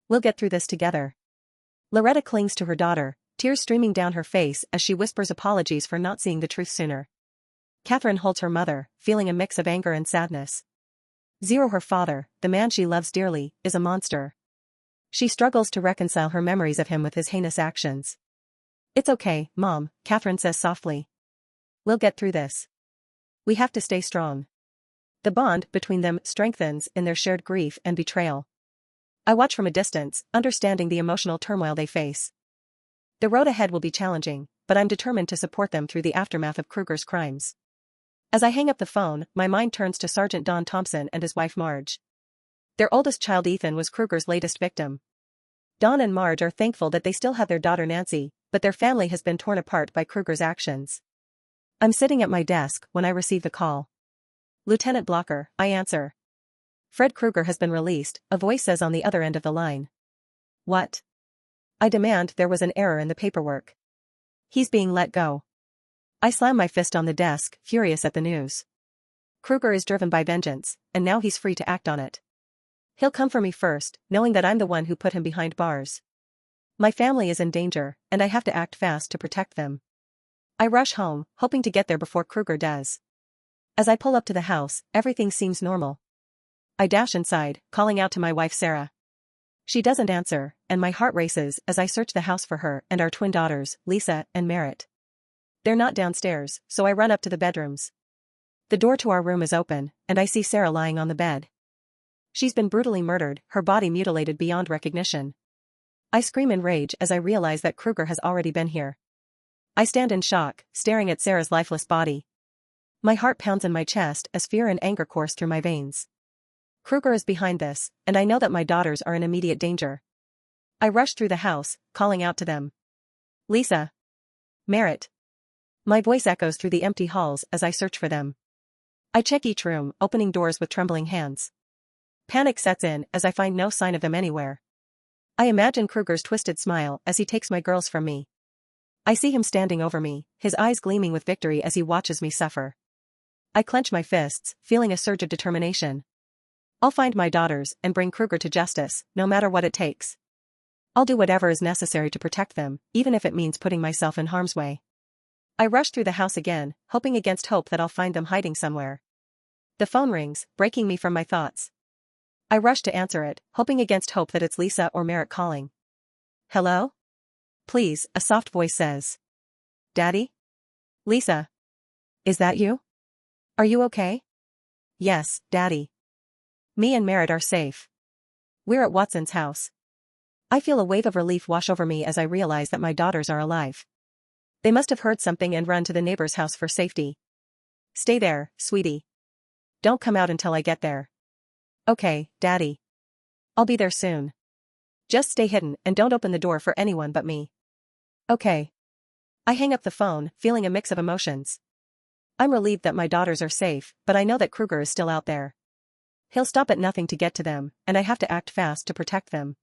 We'll get through this together. Loretta clings to her daughter, tears streaming down her face as she whispers apologies for not seeing the truth sooner. Catherine holds her mother, feeling a mix of anger and sadness. Zero, her father, the man she loves dearly, is a monster. She struggles to reconcile her memories of him with his heinous actions. It's okay, Mom, Catherine says softly. We'll get through this. We have to stay strong. The bond between them strengthens in their shared grief and betrayal. I watch from a distance, understanding the emotional turmoil they face. The road ahead will be challenging, but I'm determined to support them through the aftermath of Kruger's crimes. As I hang up the phone, my mind turns to Sergeant Don Thompson and his wife Marge. Their oldest child Ethan was Kruger's latest victim. Don and Marge are thankful that they still have their daughter Nancy, but their family has been torn apart by Kruger's actions. I'm sitting at my desk when I receive the call. Lieutenant Blocker, I answer. Fred Kruger has been released, a voice says on the other end of the line. What? I demand. There was an error in the paperwork. He's being let go. I slam my fist on the desk, furious at the news. Kruger is driven by vengeance, and now he's free to act on it. He'll come for me first, knowing that I'm the one who put him behind bars. My family is in danger, and I have to act fast to protect them. I rush home, hoping to get there before Kruger does. As I pull up to the house, everything seems normal. I dash inside, calling out to my wife Sarah. She doesn't answer, and my heart races as I search the house for her and our twin daughters, Lisa and Merritt. They're not downstairs, so I run up to the bedrooms. The door to our room is open, and I see Sarah lying on the bed. She's been brutally murdered, her body mutilated beyond recognition. I scream in rage as I realize that Kruger has already been here. I stand in shock, staring at Sarah's lifeless body. My heart pounds in my chest as fear and anger course through my veins. Kruger is behind this, and I know that my daughters are in immediate danger. I rush through the house, calling out to them. Lisa. Merritt. My voice echoes through the empty halls as I search for them. I check each room, opening doors with trembling hands. Panic sets in as I find no sign of them anywhere. I imagine Kruger's twisted smile as he takes my girls from me. I see him standing over me, his eyes gleaming with victory as he watches me suffer. I clench my fists, feeling a surge of determination. I'll find my daughters and bring Kruger to justice, no matter what it takes. I'll do whatever is necessary to protect them, even if it means putting myself in harm's way. I rush through the house again, hoping against hope that I'll find them hiding somewhere. The phone rings, breaking me from my thoughts. I rush to answer it, hoping against hope that it's Lisa or Merritt calling. Hello? Please, a soft voice says. Daddy? Lisa. Is that you? Are you okay? Yes, Daddy. Me and Merritt are safe. We're at Watson's house. I feel a wave of relief wash over me as I realize that my daughters are alive. They must have heard something and run to the neighbor's house for safety. Stay there, sweetie. Don't come out until I get there. Okay, Daddy. I'll be there soon. Just stay hidden and don't open the door for anyone but me. Okay. I hang up the phone, feeling a mix of emotions. I'm relieved that my daughters are safe, but I know that Kruger is still out there. He'll stop at nothing to get to them, and I have to act fast to protect them.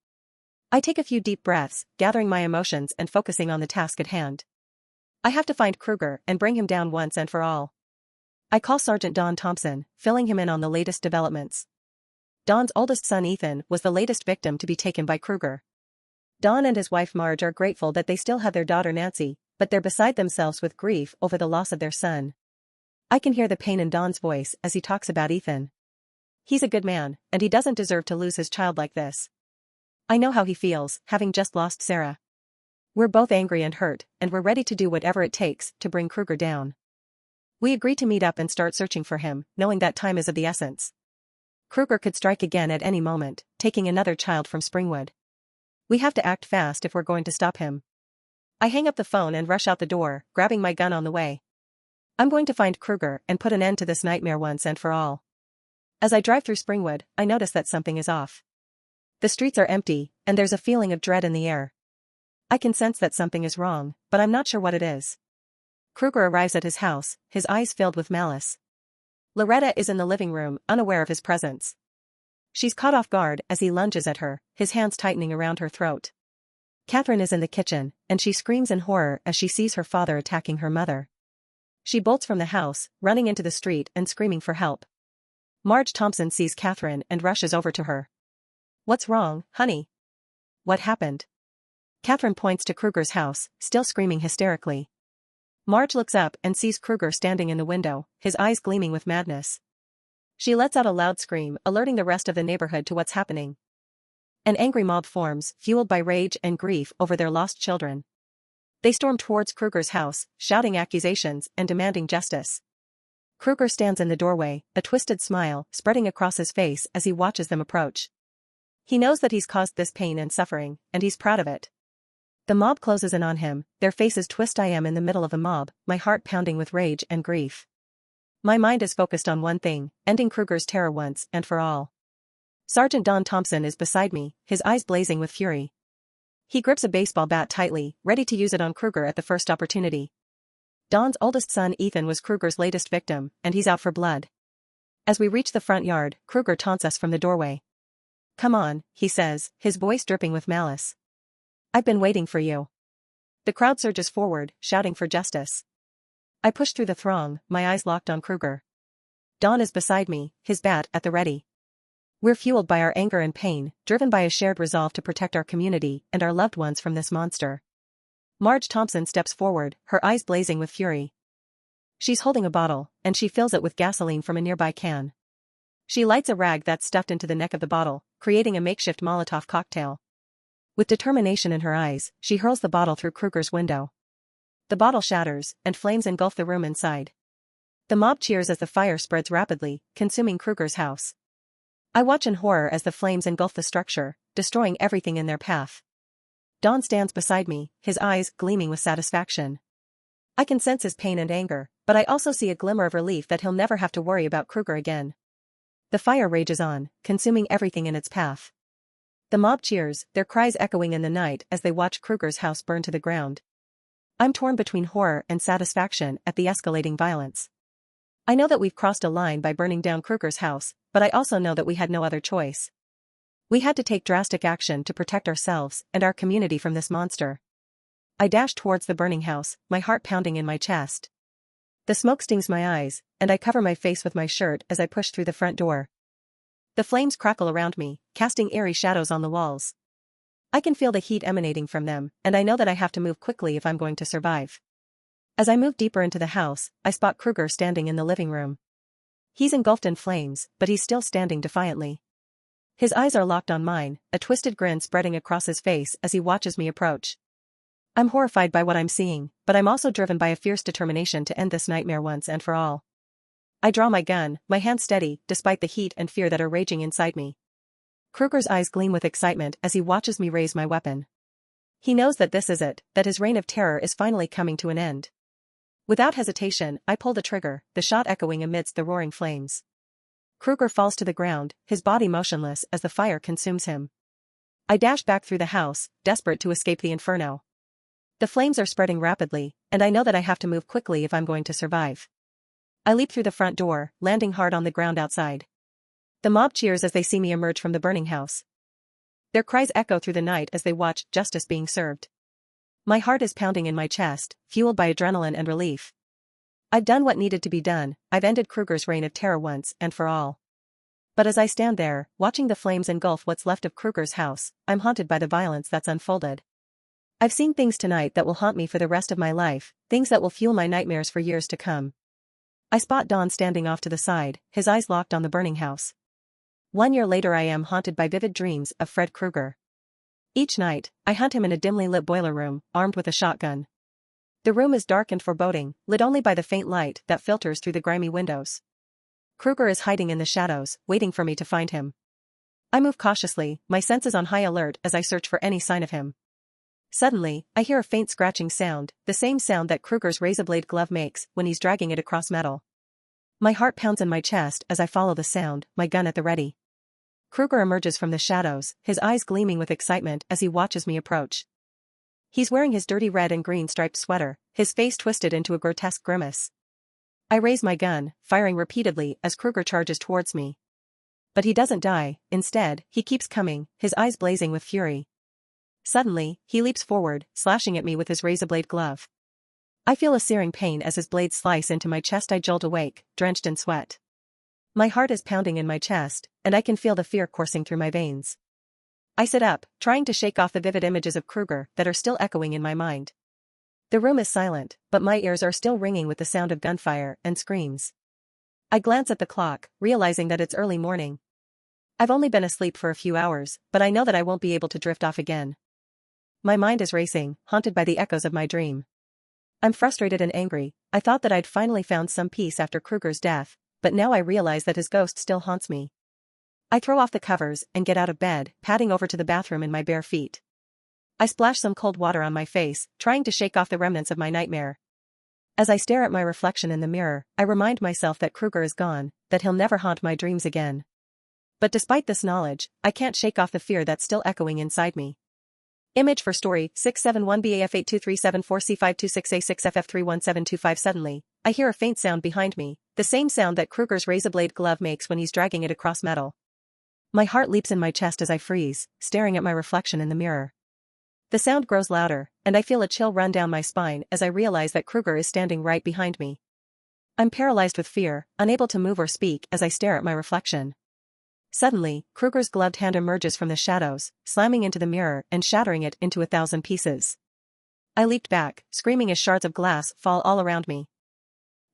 I take a few deep breaths, gathering my emotions and focusing on the task at hand. I have to find Kruger and bring him down once and for all. I call Sergeant Don Thompson, filling him in on the latest developments. Don's oldest son Ethan was the latest victim to be taken by Kruger. Don and his wife Marge are grateful that they still have their daughter Nancy, but they're beside themselves with grief over the loss of their son. I can hear the pain in Don's voice as he talks about Ethan. He's a good man, and he doesn't deserve to lose his child like this. I know how he feels, having just lost Sarah. We're both angry and hurt, and we're ready to do whatever it takes to bring Kruger down. We agree to meet up and start searching for him, knowing that time is of the essence. Kruger could strike again at any moment, taking another child from Springwood. We have to act fast if we're going to stop him. I hang up the phone and rush out the door, grabbing my gun on the way. I'm going to find Kruger and put an end to this nightmare once and for all. As I drive through Springwood, I notice that something is off. The streets are empty, and there's a feeling of dread in the air. I can sense that something is wrong, but I'm not sure what it is. Kruger arrives at his house, his eyes filled with malice. Loretta is in the living room, unaware of his presence. She's caught off guard as he lunges at her, his hands tightening around her throat. Catherine is in the kitchen, and she screams in horror as she sees her father attacking her mother. She bolts from the house, running into the street and screaming for help. Marge Thompson sees Catherine and rushes over to her. What's wrong, honey? What happened? Catherine points to Kruger's house, still screaming hysterically. Marge looks up and sees Kruger standing in the window, his eyes gleaming with madness. She lets out a loud scream, alerting the rest of the neighborhood to what's happening. An angry mob forms, fueled by rage and grief over their lost children. They storm towards Kruger's house, shouting accusations and demanding justice. Kruger stands in the doorway, a twisted smile spreading across his face as he watches them approach. He knows that he's caused this pain and suffering, and he's proud of it. The mob closes in on him, their faces twist. I am in the middle of a mob, my heart pounding with rage and grief. My mind is focused on one thing, ending Kruger's terror once and for all. Sergeant Don Thompson is beside me, his eyes blazing with fury. He grips a baseball bat tightly, ready to use it on Kruger at the first opportunity. Don's oldest son Ethan was Kruger's latest victim, and he's out for blood. As we reach the front yard, Kruger taunts us from the doorway. Come on, he says, his voice dripping with malice. I've been waiting for you. The crowd surges forward, shouting for justice. I push through the throng, my eyes locked on Kruger. Don is beside me, his bat at the ready. We're fueled by our anger and pain, driven by a shared resolve to protect our community and our loved ones from this monster. Marge Thompson steps forward, her eyes blazing with fury. She's holding a bottle, and she fills it with gasoline from a nearby can. She lights a rag that's stuffed into the neck of the bottle, creating a makeshift Molotov cocktail. With determination in her eyes, she hurls the bottle through Kruger's window. The bottle shatters, and flames engulf the room inside. The mob cheers as the fire spreads rapidly, consuming Kruger's house. I watch in horror as the flames engulf the structure, destroying everything in their path. Don stands beside me, his eyes gleaming with satisfaction. I can sense his pain and anger, but I also see a glimmer of relief that he'll never have to worry about Kruger again. The fire rages on, consuming everything in its path. The mob cheers, their cries echoing in the night as they watch Kruger's house burn to the ground. I'm torn between horror and satisfaction at the escalating violence. I know that we've crossed a line by burning down Kruger's house, but I also know that we had no other choice. We had to take drastic action to protect ourselves and our community from this monster. I dash towards the burning house, my heart pounding in my chest. The smoke stings my eyes, and I cover my face with my shirt as I push through the front door. The flames crackle around me, casting eerie shadows on the walls. I can feel the heat emanating from them, and I know that I have to move quickly if I'm going to survive. As I move deeper into the house, I spot Kruger standing in the living room. He's engulfed in flames, but he's still standing defiantly. His eyes are locked on mine, a twisted grin spreading across his face as he watches me approach. I'm horrified by what I'm seeing, but I'm also driven by a fierce determination to end this nightmare once and for all. I draw my gun, my hand steady, despite the heat and fear that are raging inside me. Kruger's eyes gleam with excitement as he watches me raise my weapon. He knows that this is it, that his reign of terror is finally coming to an end. Without hesitation, I pull the trigger, the shot echoing amidst the roaring flames. Kruger falls to the ground, his body motionless as the fire consumes him. I dash back through the house, desperate to escape the inferno. The flames are spreading rapidly, and I know that I have to move quickly if I'm going to survive. I leap through the front door, landing hard on the ground outside. The mob cheers as they see me emerge from the burning house. Their cries echo through the night as they watch justice being served. My heart is pounding in my chest, fueled by adrenaline and relief. I've done what needed to be done, I've ended Kruger's reign of terror once and for all. But as I stand there, watching the flames engulf what's left of Kruger's house, I'm haunted by the violence that's unfolded. I've seen things tonight that will haunt me for the rest of my life, things that will fuel my nightmares for years to come. I spot Don standing off to the side, his eyes locked on the burning house. 1 year later I am haunted by vivid dreams of Fred Kruger. Each night, I hunt him in a dimly lit boiler room, armed with a shotgun. The room is dark and foreboding, lit only by the faint light that filters through the grimy windows. Kruger is hiding in the shadows, waiting for me to find him. I move cautiously, my senses on high alert as I search for any sign of him. Suddenly, I hear a faint scratching sound, the same sound that Kruger's razor-blade glove makes when he's dragging it across metal. My heart pounds in my chest as I follow the sound, my gun at the ready. Kruger emerges from the shadows, his eyes gleaming with excitement as he watches me approach. He's wearing his dirty red and green striped sweater, his face twisted into a grotesque grimace. I raise my gun, firing repeatedly as Kruger charges towards me. But he doesn't die, instead, he keeps coming, his eyes blazing with fury. Suddenly, he leaps forward, slashing at me with his razor-blade glove. I feel a searing pain as his blades slice into my chest. I jolt awake, drenched in sweat. My heart is pounding in my chest, and I can feel the fear coursing through my veins. I sit up, trying to shake off the vivid images of Kruger that are still echoing in my mind. The room is silent, but my ears are still ringing with the sound of gunfire and screams. I glance at the clock, realizing that it's early morning. I've only been asleep for a few hours, but I know that I won't be able to drift off again. My mind is racing, haunted by the echoes of my dream. I'm frustrated and angry. I thought that I'd finally found some peace after Kruger's death, but now I realize that his ghost still haunts me. I throw off the covers and get out of bed, padding over to the bathroom in my bare feet. I splash some cold water on my face, trying to shake off the remnants of my nightmare. As I stare at my reflection in the mirror, I remind myself that Kruger is gone, that he'll never haunt my dreams again. But despite this knowledge, I can't shake off the fear that's still echoing inside me. Image for story, 671BAF82374C526A6FF31725. Suddenly, I hear a faint sound behind me, the same sound that Kruger's razor-blade glove makes when he's dragging it across metal. My heart leaps in my chest as I freeze, staring at my reflection in the mirror. The sound grows louder, and I feel a chill run down my spine as I realize that Kruger is standing right behind me. I'm paralyzed with fear, unable to move or speak as I stare at my reflection. Suddenly, Kruger's gloved hand emerges from the shadows, slamming into the mirror and shattering it into 1,000 pieces. I leaped back, screaming as shards of glass fall all around me.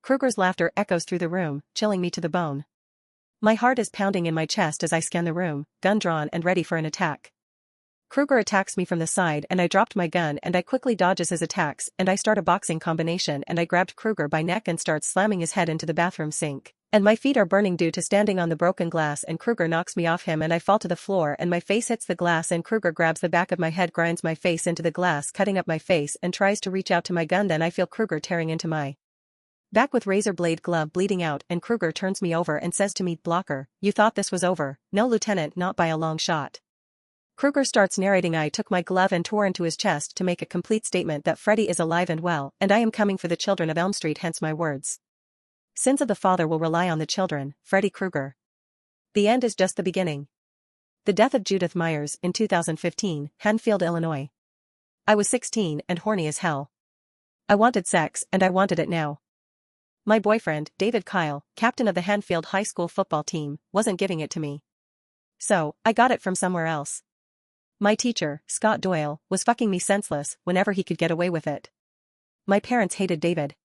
Kruger's laughter echoes through the room, chilling me to the bone. My heart is pounding in my chest as I scan the room, gun drawn and ready for an attack. Kruger attacks me from the side and I dropped my gun and I quickly dodges his attacks and I start a boxing combination and I grabbed Kruger by neck and start slamming his head into the bathroom sink. And my feet are burning due to standing on the broken glass and Kruger knocks me off him and I fall to the floor and my face hits the glass and Kruger grabs the back of my head, grinds my face into the glass, cutting up my face and tries to reach out to my gun. Then I feel Kruger tearing into my Back with razor blade glove bleeding out, and Kruger turns me over and says to me, "Blocker, you thought this was over?" "No, Lieutenant, not by a long shot." Kruger starts narrating. I took my glove and tore into his chest to make a complete statement that Freddy is alive and well, and I am coming for the children of Elm Street, hence my words. Sins of the father will rely on the children, Freddy Krueger. The end is just the beginning. The Death of Judith Myers, in 2015, Hanfield, Illinois. I was 16 and horny as hell. I wanted sex, and I wanted it now. My boyfriend, David Kyle, captain of the Hanfield High School football team, wasn't giving it to me. So, I got it from somewhere else. My teacher, Scott Doyle, was fucking me senseless whenever he could get away with it. My parents hated David.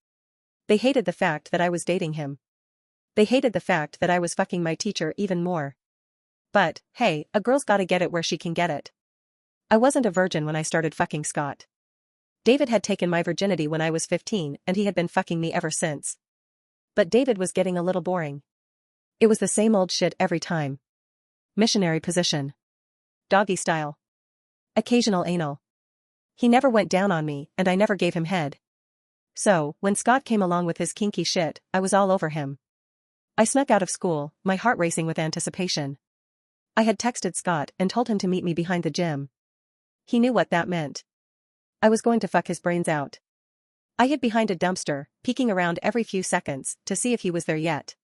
They hated the fact that I was dating him. They hated the fact that I was fucking my teacher even more. But, hey, a girl's gotta get it where she can get it. I wasn't a virgin when I started fucking Scott. David had taken my virginity when I was 15 and he had been fucking me ever since. But David was getting a little boring. It was the same old shit every time. Missionary position. Doggy style. Occasional anal. He never went down on me and I never gave him head. So, when Scott came along with his kinky shit, I was all over him. I snuck out of school, my heart racing with anticipation. I had texted Scott and told him to meet me behind the gym. He knew what that meant. I was going to fuck his brains out. I hid behind a dumpster, peeking around every few seconds to see if he was there yet.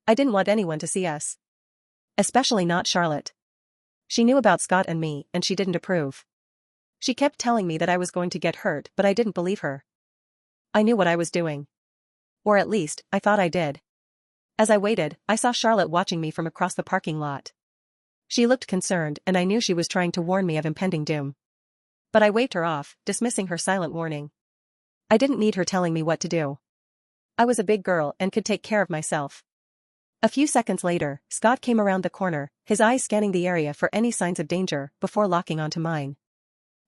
I didn't want anyone to see us. Especially not Charlotte. She knew about Scott and me, and she didn't approve. She kept telling me that I was going to get hurt, but I didn't believe her. I knew what I was doing. Or at least, I thought I did. As I waited, I saw Charlotte watching me from across the parking lot. She looked concerned and I knew she was trying to warn me of impending doom. But I waved her off, dismissing her silent warning. I didn't need her telling me what to do. I was a big girl and could take care of myself. A few seconds later, Scott came around the corner, his eyes scanning the area for any signs of danger before locking onto mine.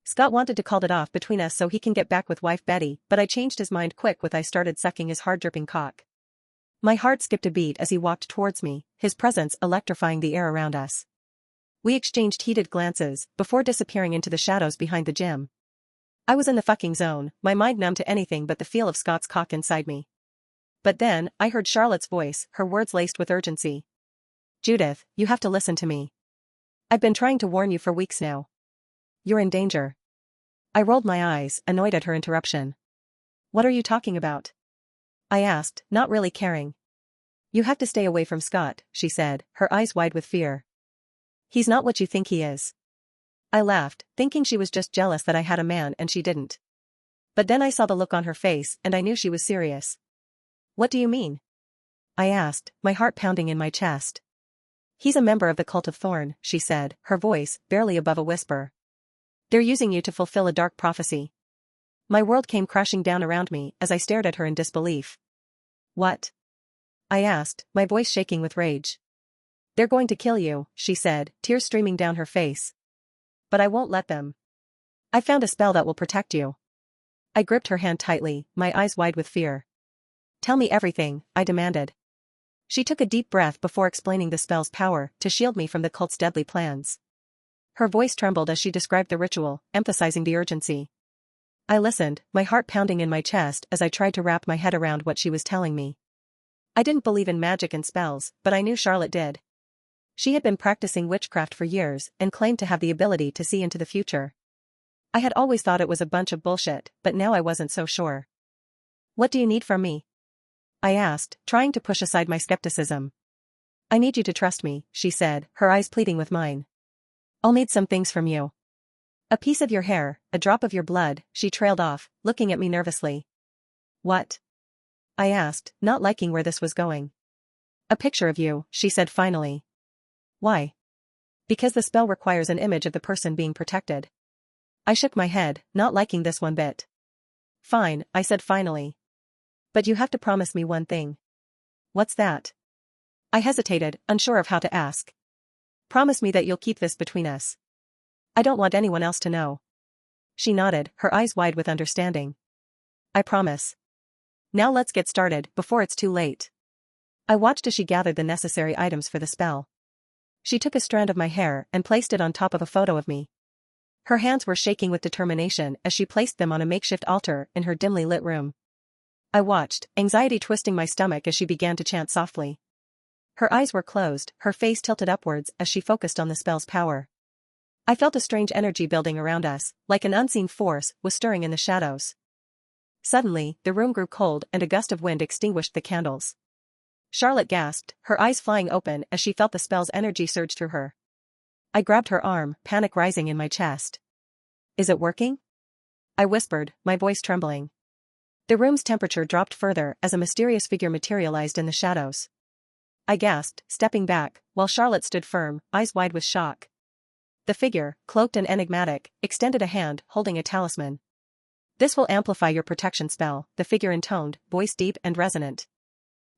Scott wanted to call it off between us so he can get back with wife Betty, but I changed his mind quick with I started sucking his hard-dripping cock. My heart skipped a beat as he walked towards me, his presence electrifying the air around us. We exchanged heated glances, before disappearing into the shadows behind the gym. I was in the fucking zone, my mind numb to anything but the feel of Scott's cock inside me. But then, I heard Charlotte's voice, her words laced with urgency. "Judith, you have to listen to me. I've been trying to warn you for weeks now. You're in danger." I rolled my eyes, annoyed at her interruption. "What are you talking about?" I asked, not really caring. "You have to stay away from Scott," she said, her eyes wide with fear. "He's not what you think he is." I laughed, thinking she was just jealous that I had a man and she didn't. But then I saw the look on her face and I knew she was serious. "What do you mean?" I asked, my heart pounding in my chest. "He's a member of the Cult of Thorn," she said, her voice barely above a whisper. "They're using you to fulfill a dark prophecy." My world came crashing down around me as I stared at her in disbelief. "What?" I asked, my voice shaking with rage. "They're going to kill you," she said, tears streaming down her face. "But I won't let them. I found a spell that will protect you." I gripped her hand tightly, my eyes wide with fear. "Tell me everything," I demanded. She took a deep breath before explaining the spell's power to shield me from the cult's deadly plans. Her voice trembled as she described the ritual, emphasizing the urgency. I listened, my heart pounding in my chest as I tried to wrap my head around what she was telling me. I didn't believe in magic and spells, but I knew Charlotte did. She had been practicing witchcraft for years and claimed to have the ability to see into the future. I had always thought it was a bunch of bullshit, but now I wasn't so sure. "What do you need from me?" I asked, trying to push aside my skepticism. "I need you to trust me," she said, her eyes pleading with mine. "I'll need some things from you. A piece of your hair, a drop of your blood," she trailed off, looking at me nervously. "What?" I asked, not liking where this was going. "A picture of you," she said finally. "Why?" "Because the spell requires an image of the person being protected." I shook my head, not liking this one bit. "Fine," I said finally. "But you have to promise me one thing." "What's that?" I hesitated, unsure of how to ask. "Promise me that you'll keep this between us. I don't want anyone else to know." She nodded, her eyes wide with understanding. "I promise. Now let's get started, before it's too late." I watched as she gathered the necessary items for the spell. She took a strand of my hair and placed it on top of a photo of me. Her hands were shaking with determination as she placed them on a makeshift altar in her dimly lit room. I watched, anxiety twisting my stomach as she began to chant softly. Her eyes were closed, her face tilted upwards as she focused on the spell's power. I felt a strange energy building around us, like an unseen force was stirring in the shadows. Suddenly, the room grew cold and a gust of wind extinguished the candles. Charlotte gasped, her eyes flying open as she felt the spell's energy surge through her. I grabbed her arm, panic rising in my chest. "Is it working?" I whispered, my voice trembling. The room's temperature dropped further as a mysterious figure materialized in the shadows. I gasped, stepping back, while Charlotte stood firm, eyes wide with shock. The figure, cloaked and enigmatic, extended a hand, holding a talisman. "This will amplify your protection spell," the figure intoned, voice deep and resonant.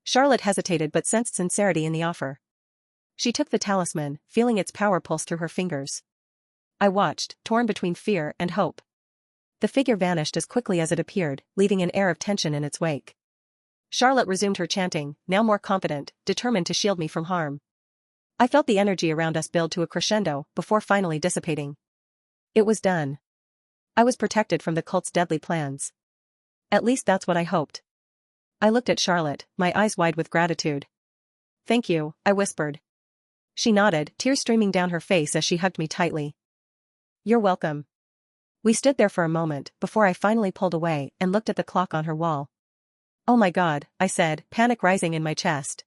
Charlotte hesitated but sensed sincerity in the offer. She took the talisman, feeling its power pulse through her fingers. I watched, torn between fear and hope. The figure vanished as quickly as it appeared, leaving an air of tension in its wake. Charlotte resumed her chanting, now more confident, determined to shield me from harm. I felt the energy around us build to a crescendo before finally dissipating. It was done. I was protected from the cult's deadly plans. At least that's what I hoped. I looked at Charlotte, my eyes wide with gratitude. "Thank you," I whispered. She nodded, tears streaming down her face as she hugged me tightly. "You're welcome." We stood there for a moment before I finally pulled away and looked at the clock on her wall. "Oh my God," I said, panic rising in my chest.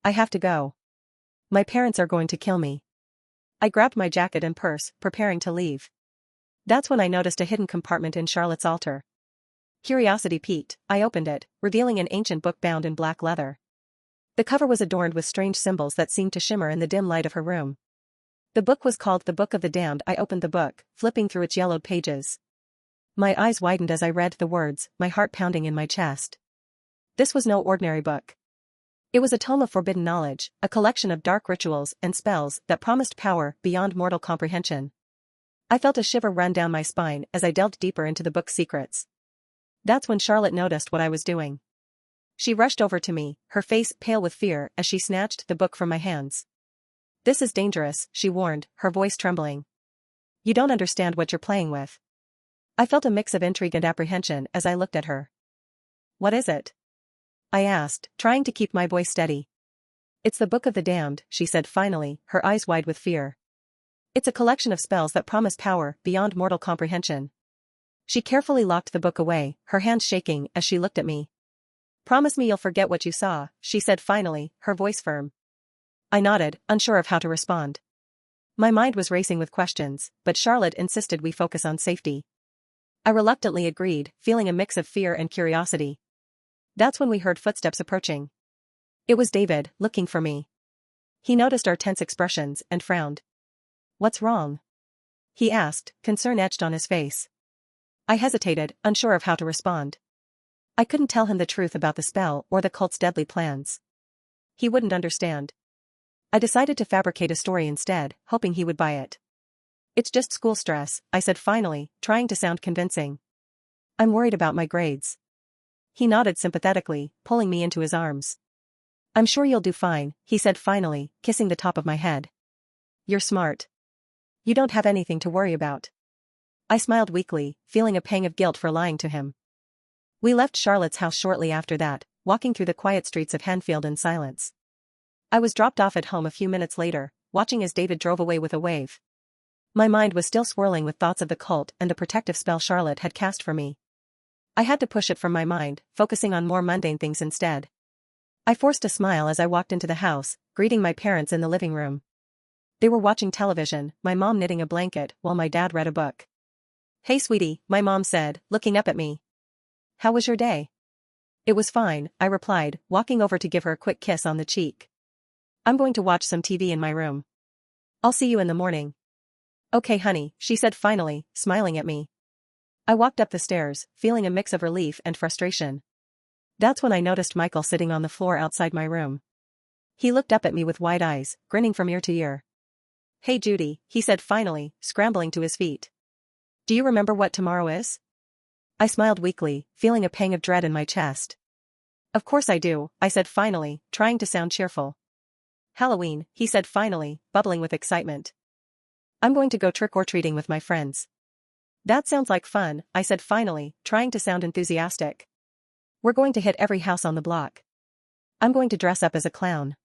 "I have to go. My parents are going to kill me." I grabbed my jacket and purse, preparing to leave. That's when I noticed a hidden compartment in Charlotte's altar. Curiosity piqued, I opened it, revealing an ancient book bound in black leather. The cover was adorned with strange symbols that seemed to shimmer in the dim light of her room. The book was called The Book of the Damned. I opened the book, flipping through its yellowed pages. My eyes widened as I read the words, my heart pounding in my chest. This was no ordinary book. It was a tome of forbidden knowledge, a collection of dark rituals and spells that promised power beyond mortal comprehension. I felt a shiver run down my spine as I delved deeper into the book's secrets. That's when Charlotte noticed what I was doing. She rushed over to me, her face pale with fear as she snatched the book from my hands. "This is dangerous," she warned, her voice trembling. "You don't understand what you're playing with." I felt a mix of intrigue and apprehension as I looked at her. "What is it?" I asked, trying to keep my voice steady. "It's the Book of the Damned," she said finally, her eyes wide with fear. "It's a collection of spells that promise power beyond mortal comprehension." She carefully locked the book away, her hands shaking as she looked at me. "Promise me you'll forget what you saw," she said finally, her voice firm. I nodded, unsure of how to respond. My mind was racing with questions, but Charlotte insisted we focus on safety. I reluctantly agreed, feeling a mix of fear and curiosity. That's when we heard footsteps approaching. It was David, looking for me. He noticed our tense expressions and frowned. "What's wrong?" he asked, concern etched on his face. I hesitated, unsure of how to respond. I couldn't tell him the truth about the spell or the cult's deadly plans. He wouldn't understand. I decided to fabricate a story instead, hoping he would buy it. "It's just school stress," I said finally, trying to sound convincing. "I'm worried about my grades." He nodded sympathetically, pulling me into his arms. "I'm sure you'll do fine," he said finally, kissing the top of my head. "You're smart. You don't have anything to worry about." I smiled weakly, feeling a pang of guilt for lying to him. We left Charlotte's house shortly after that, walking through the quiet streets of Hanfield in silence. I was dropped off at home a few minutes later, watching as David drove away with a wave. My mind was still swirling with thoughts of the cult and the protective spell Charlotte had cast for me. I had to push it from my mind, focusing on more mundane things instead. I forced a smile as I walked into the house, greeting my parents in the living room. They were watching television, my mom knitting a blanket while my dad read a book. "Hey sweetie," my mom said, looking up at me. "How was your day?" "It was fine," I replied, walking over to give her a quick kiss on the cheek. "I'm going to watch some TV in my room. I'll see you in the morning." "Okay honey," she said finally, smiling at me. I walked up the stairs, feeling a mix of relief and frustration. That's when I noticed Michael sitting on the floor outside my room. He looked up at me with wide eyes, grinning from ear to ear. "Hey Judy," he said finally, scrambling to his feet. "Do you remember what tomorrow is?" I smiled weakly, feeling a pang of dread in my chest. "Of course I do," I said finally, trying to sound cheerful. "Halloween," he said finally, bubbling with excitement. "I'm going to go trick-or-treating with my friends." "That sounds like fun," I said finally, trying to sound enthusiastic. We're going to hit every house on the block. I'm going to dress up as a clown.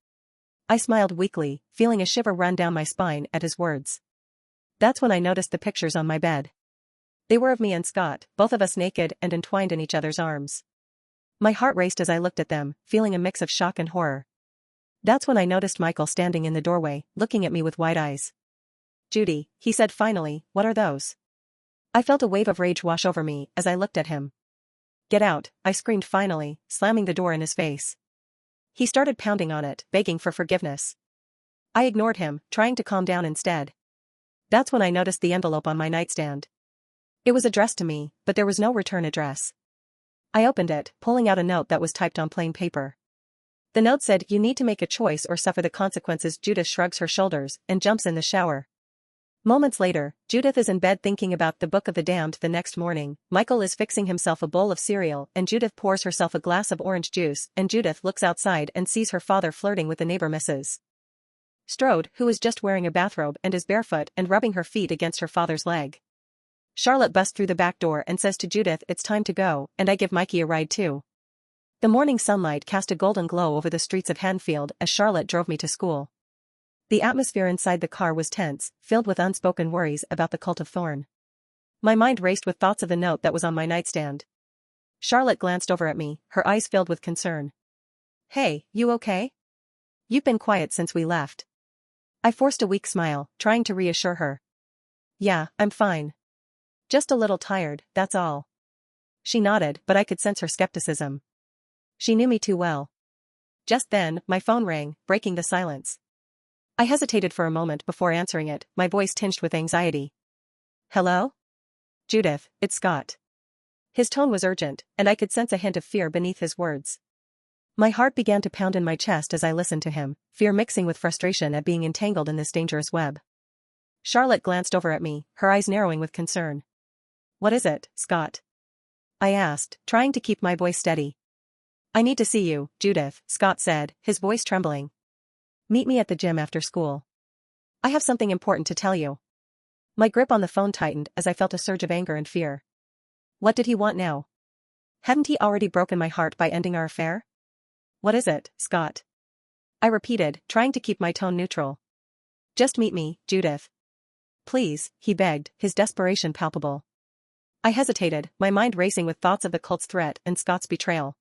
I smiled weakly, feeling a shiver run down my spine at his words. That's when I noticed the pictures on my bed. They were of me and Scott, both of us naked and entwined in each other's arms. My heart raced as I looked at them, feeling a mix of shock and horror. That's when I noticed Michael standing in the doorway, looking at me with wide eyes. "Judy," he said finally, "what are those?" I felt a wave of rage wash over me as I looked at him. "Get out," I screamed finally, slamming the door in his face. He started pounding on it, begging for forgiveness. I ignored him, trying to calm down instead. That's when I noticed the envelope on my nightstand. It was addressed to me, but there was no return address. I opened it, pulling out a note that was typed on plain paper. The note said, "You need to make a choice or suffer the consequences." Judith shrugs her shoulders and jumps in the shower. Moments later, Judith is in bed thinking about the Book of the Damned. The next morning, Michael is fixing himself a bowl of cereal and Judith pours herself a glass of orange juice and Judith looks outside and sees her father flirting with the neighbor Mrs. Strode, who is just wearing a bathrobe and is barefoot and rubbing her feet against her father's leg. Charlotte busts through the back door and says to Judith, "It's time to go," and I give Mikey a ride too. The morning sunlight cast a golden glow over the streets of Hanfield as Charlotte drove me to school. The atmosphere inside the car was tense, filled with unspoken worries about the cult of Thorn. My mind raced with thoughts of the note that was on my nightstand. Charlotte glanced over at me, her eyes filled with concern. "Hey, you okay? You've been quiet since we left." I forced a weak smile, trying to reassure her. "Yeah, I'm fine. Just a little tired, that's all." She nodded, but I could sense her skepticism. She knew me too well. Just then, my phone rang, breaking the silence. I hesitated for a moment before answering it, my voice tinged with anxiety. "Hello? Judith, it's Scott." His tone was urgent, and I could sense a hint of fear beneath his words. My heart began to pound in my chest as I listened to him, fear mixing with frustration at being entangled in this dangerous web. Charlotte glanced over at me, her eyes narrowing with concern. "What is it, Scott?" I asked, trying to keep my voice steady. "I need to see you, Judith," Scott said, his voice trembling. "Meet me at the gym after school. I have something important to tell you." My grip on the phone tightened as I felt a surge of anger and fear. What did he want now? Hadn't he already broken my heart by ending our affair? "What is it, Scott?" I repeated, trying to keep my tone neutral. "Just meet me, Judith. Please," he begged, his desperation palpable. I hesitated, my mind racing with thoughts of the cult's threat and Scott's betrayal.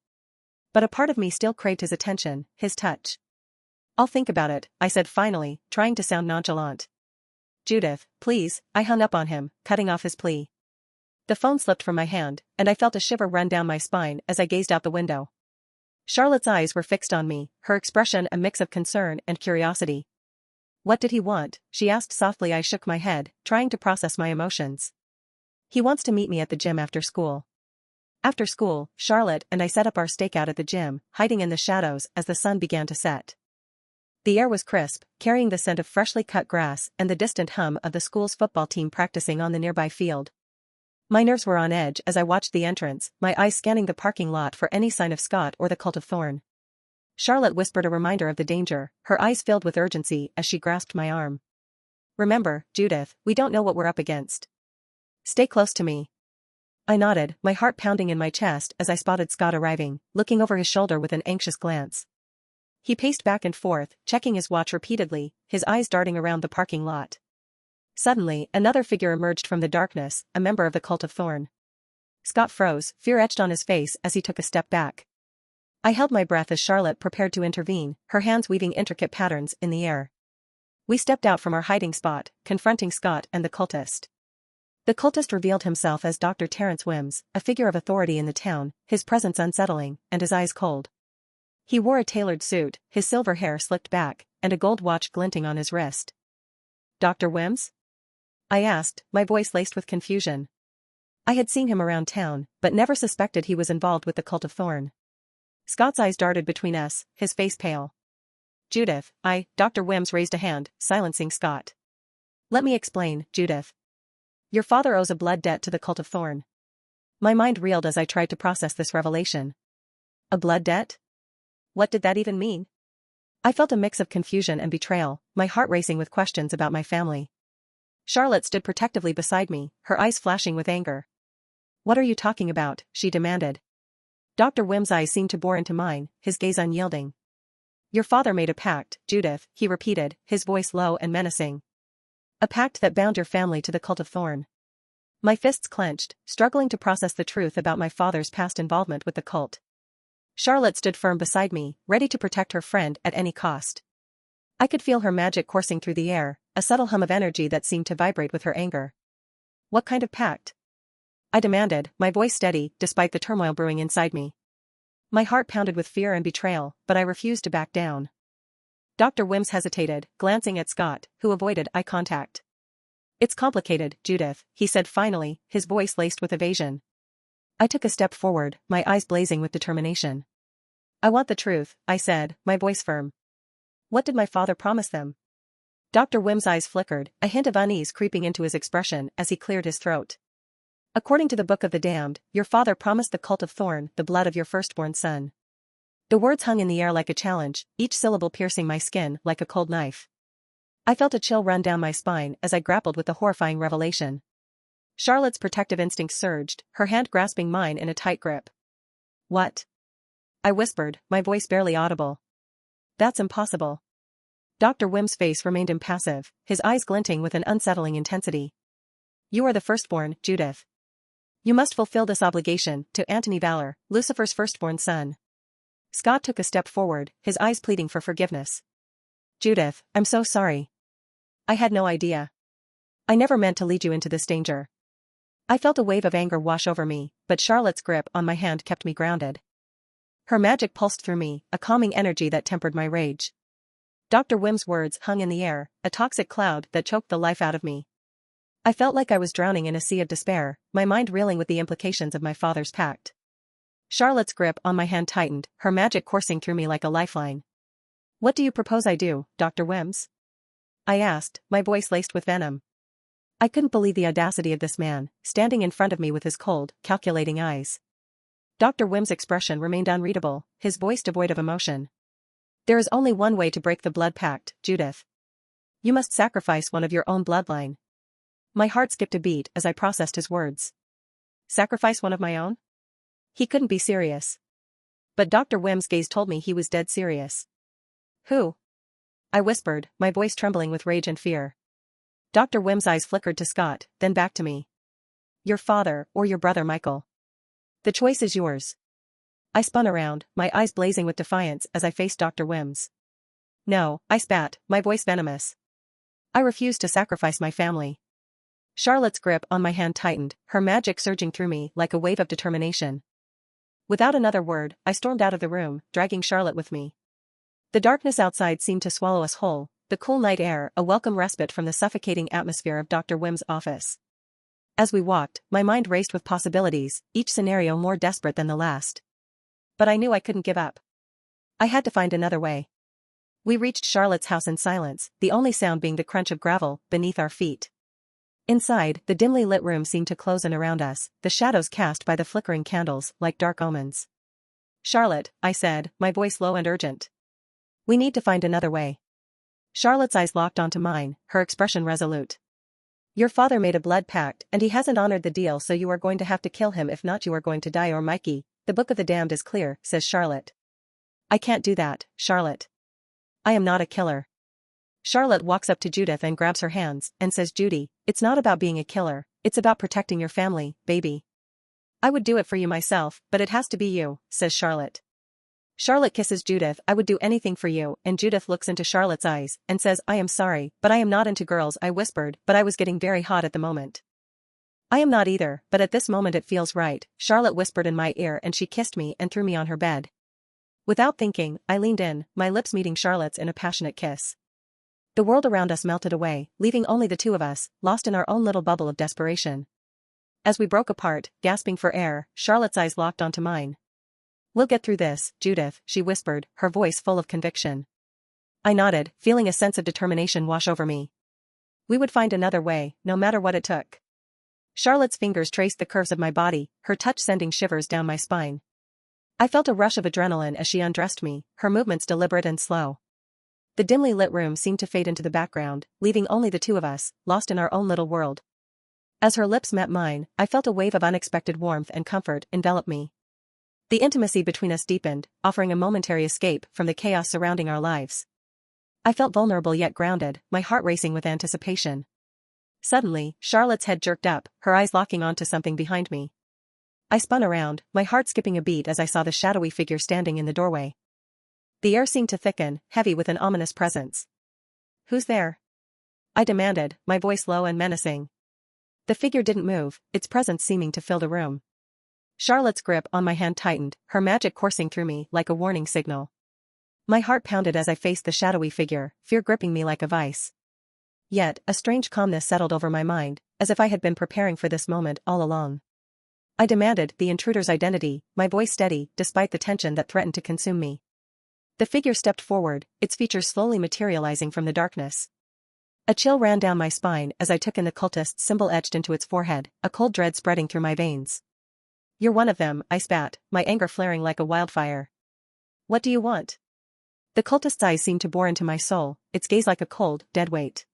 But a part of me still craved his attention, his touch. "I'll think about it," I said finally, trying to sound nonchalant. "Judith, please," I hung up on him, cutting off his plea. The phone slipped from my hand, and I felt a shiver run down my spine as I gazed out the window. Charlotte's eyes were fixed on me, her expression a mix of concern and curiosity. "What did he want?" she asked softly. I shook my head, trying to process my emotions. "He wants to meet me at the gym after school." After school, Charlotte and I set up our stakeout at the gym, hiding in the shadows as the sun began to set. The air was crisp, carrying the scent of freshly cut grass and the distant hum of the school's football team practicing on the nearby field. My nerves were on edge as I watched the entrance, my eyes scanning the parking lot for any sign of Scott or the cult of Thorn. Charlotte whispered a reminder of the danger, her eyes filled with urgency as she grasped my arm. "Remember, Judith, we don't know what we're up against. Stay close to me." I nodded, my heart pounding in my chest as I spotted Scott arriving, looking over his shoulder with an anxious glance. He paced back and forth, checking his watch repeatedly, his eyes darting around the parking lot. Suddenly, another figure emerged from the darkness, a member of the cult of Thorn. Scott froze, fear etched on his face as he took a step back. I held my breath as Charlotte prepared to intervene, her hands weaving intricate patterns in the air. We stepped out from our hiding spot, confronting Scott and the cultist. The cultist revealed himself as Dr. Terrence Wims, a figure of authority in the town, his presence unsettling, and his eyes cold. He wore a tailored suit, his silver hair slicked back, and a gold watch glinting on his wrist. "Dr. Wims?" I asked, my voice laced with confusion. I had seen him around town, but never suspected he was involved with the cult of Thorn. Scott's eyes darted between us, his face pale. "Judith, Dr. Wims raised a hand, silencing Scott. "Let me explain, Judith. Your father owes a blood debt to the cult of Thorn." My mind reeled as I tried to process this revelation. A blood debt? What did that even mean? I felt a mix of confusion and betrayal, my heart racing with questions about my family. Charlotte stood protectively beside me, her eyes flashing with anger. "What are you talking about?" she demanded. Dr. Wim's eyes seemed to bore into mine, his gaze unyielding. Your father made a pact, Judith, he repeated, his voice low and menacing. A pact that bound your family to the cult of Thorn. My fists clenched, struggling to process the truth about my father's past involvement with the cult. Charlotte stood firm beside me, ready to protect her friend at any cost. I could feel her magic coursing through the air, a subtle hum of energy that seemed to vibrate with her anger. What kind of pact? I demanded, my voice steady, despite the turmoil brewing inside me. My heart pounded with fear and betrayal, but I refused to back down. Dr. Wims hesitated, glancing at Scott, who avoided eye contact. It's complicated, Judith, he said finally, his voice laced with evasion. I took a step forward, my eyes blazing with determination. I want the truth, I said, my voice firm. What did my father promise them? Dr. Wim's eyes flickered, a hint of unease creeping into his expression as he cleared his throat. According to the Book of the Damned, your father promised the cult of Thorn the blood of your firstborn son. The words hung in the air like a challenge, each syllable piercing my skin like a cold knife. I felt a chill run down my spine as I grappled with the horrifying revelation. Charlotte's protective instincts surged, her hand grasping mine in a tight grip. What? I whispered, my voice barely audible. That's impossible. Dr. Wim's face remained impassive, his eyes glinting with an unsettling intensity. You are the firstborn, Judith. You must fulfill this obligation to Anthony Valor, Lucifer's firstborn son. Scott took a step forward, his eyes pleading for forgiveness. Judith, I'm so sorry. I had no idea. I never meant to lead you into this danger. I felt a wave of anger wash over me, but Charlotte's grip on my hand kept me grounded. Her magic pulsed through me, a calming energy that tempered my rage. Dr. Wim's words hung in the air, a toxic cloud that choked the life out of me. I felt like I was drowning in a sea of despair, my mind reeling with the implications of my father's pact. Charlotte's grip on my hand tightened, her magic coursing through me like a lifeline. What do you propose I do, Dr. Wims? I asked, my voice laced with venom. I couldn't believe the audacity of this man, standing in front of me with his cold, calculating eyes. Dr. Wim's expression remained unreadable, his voice devoid of emotion. There is only one way to break the blood pact, Judith. You must sacrifice one of your own bloodline. My heart skipped a beat as I processed his words. Sacrifice one of my own? He couldn't be serious. But Dr. Wim's gaze told me he was dead serious. Who? I whispered, my voice trembling with rage and fear. Dr. Wim's eyes flickered to Scott, then back to me. Your father, or your brother Michael. The choice is yours. I spun around, my eyes blazing with defiance as I faced Dr. Wims. No, I spat, my voice venomous. I refuse to sacrifice my family. Charlotte's grip on my hand tightened, her magic surging through me like a wave of determination. Without another word, I stormed out of the room, dragging Charlotte with me. The darkness outside seemed to swallow us whole, the cool night air a welcome respite from the suffocating atmosphere of Dr. Wim's office. As we walked, my mind raced with possibilities, each scenario more desperate than the last. But I knew I couldn't give up. I had to find another way. We reached Charlotte's house in silence, the only sound being the crunch of gravel beneath our feet. Inside, the dimly lit room seemed to close in around us, the shadows cast by the flickering candles like dark omens. Charlotte, I said, my voice low and urgent. We need to find another way. Charlotte's eyes locked onto mine, her expression resolute. Your father made a blood pact and he hasn't honored the deal, so you are going to have to kill him, if not you are going to die. Or Mikey, the Book of the Damned is clear, says Charlotte. I can't do that, Charlotte. I am not a killer. Charlotte walks up to Judith and grabs her hands and says, Judy, it's not about being a killer, it's about protecting your family, baby. I would do it for you myself, but it has to be you, says Charlotte. Charlotte kisses Judith. I would do anything for you, and Judith looks into Charlotte's eyes and says, I am sorry, but I am not into girls. I whispered, but I was getting very hot at the moment. I am not either, but at this moment it feels right, Charlotte whispered in my ear, and she kissed me and threw me on her bed. Without thinking, I leaned in, my lips meeting Charlotte's in a passionate kiss. The world around us melted away, leaving only the two of us, lost in our own little bubble of desperation. As we broke apart, gasping for air, Charlotte's eyes locked onto mine. We'll get through this, Judith, she whispered, her voice full of conviction. I nodded, feeling a sense of determination wash over me. We would find another way, no matter what it took. Charlotte's fingers traced the curves of my body, her touch sending shivers down my spine. I felt a rush of adrenaline as she undressed me, her movements deliberate and slow. The dimly lit room seemed to fade into the background, leaving only the two of us, lost in our own little world. As her lips met mine, I felt a wave of unexpected warmth and comfort envelop me. The intimacy between us deepened, offering a momentary escape from the chaos surrounding our lives. I felt vulnerable yet grounded, my heart racing with anticipation. Suddenly, Charlotte's head jerked up, her eyes locking onto something behind me. I spun around, my heart skipping a beat as I saw the shadowy figure standing in the doorway. The air seemed to thicken, heavy with an ominous presence. "Who's there?" I demanded, my voice low and menacing. The figure didn't move, its presence seeming to fill the room. Charlotte's grip on my hand tightened, her magic coursing through me like a warning signal. My heart pounded as I faced the shadowy figure, fear gripping me like a vice. Yet, a strange calmness settled over my mind, as if I had been preparing for this moment all along. I demanded the intruder's identity, my voice steady, despite the tension that threatened to consume me. The figure stepped forward, its features slowly materializing from the darkness. A chill ran down my spine as I took in the cultist's symbol etched into its forehead, a cold dread spreading through my veins. "You're one of them," I spat, my anger flaring like a wildfire. "What do you want?" The cultist's eyes seemed to bore into my soul, its gaze like a cold, dead weight.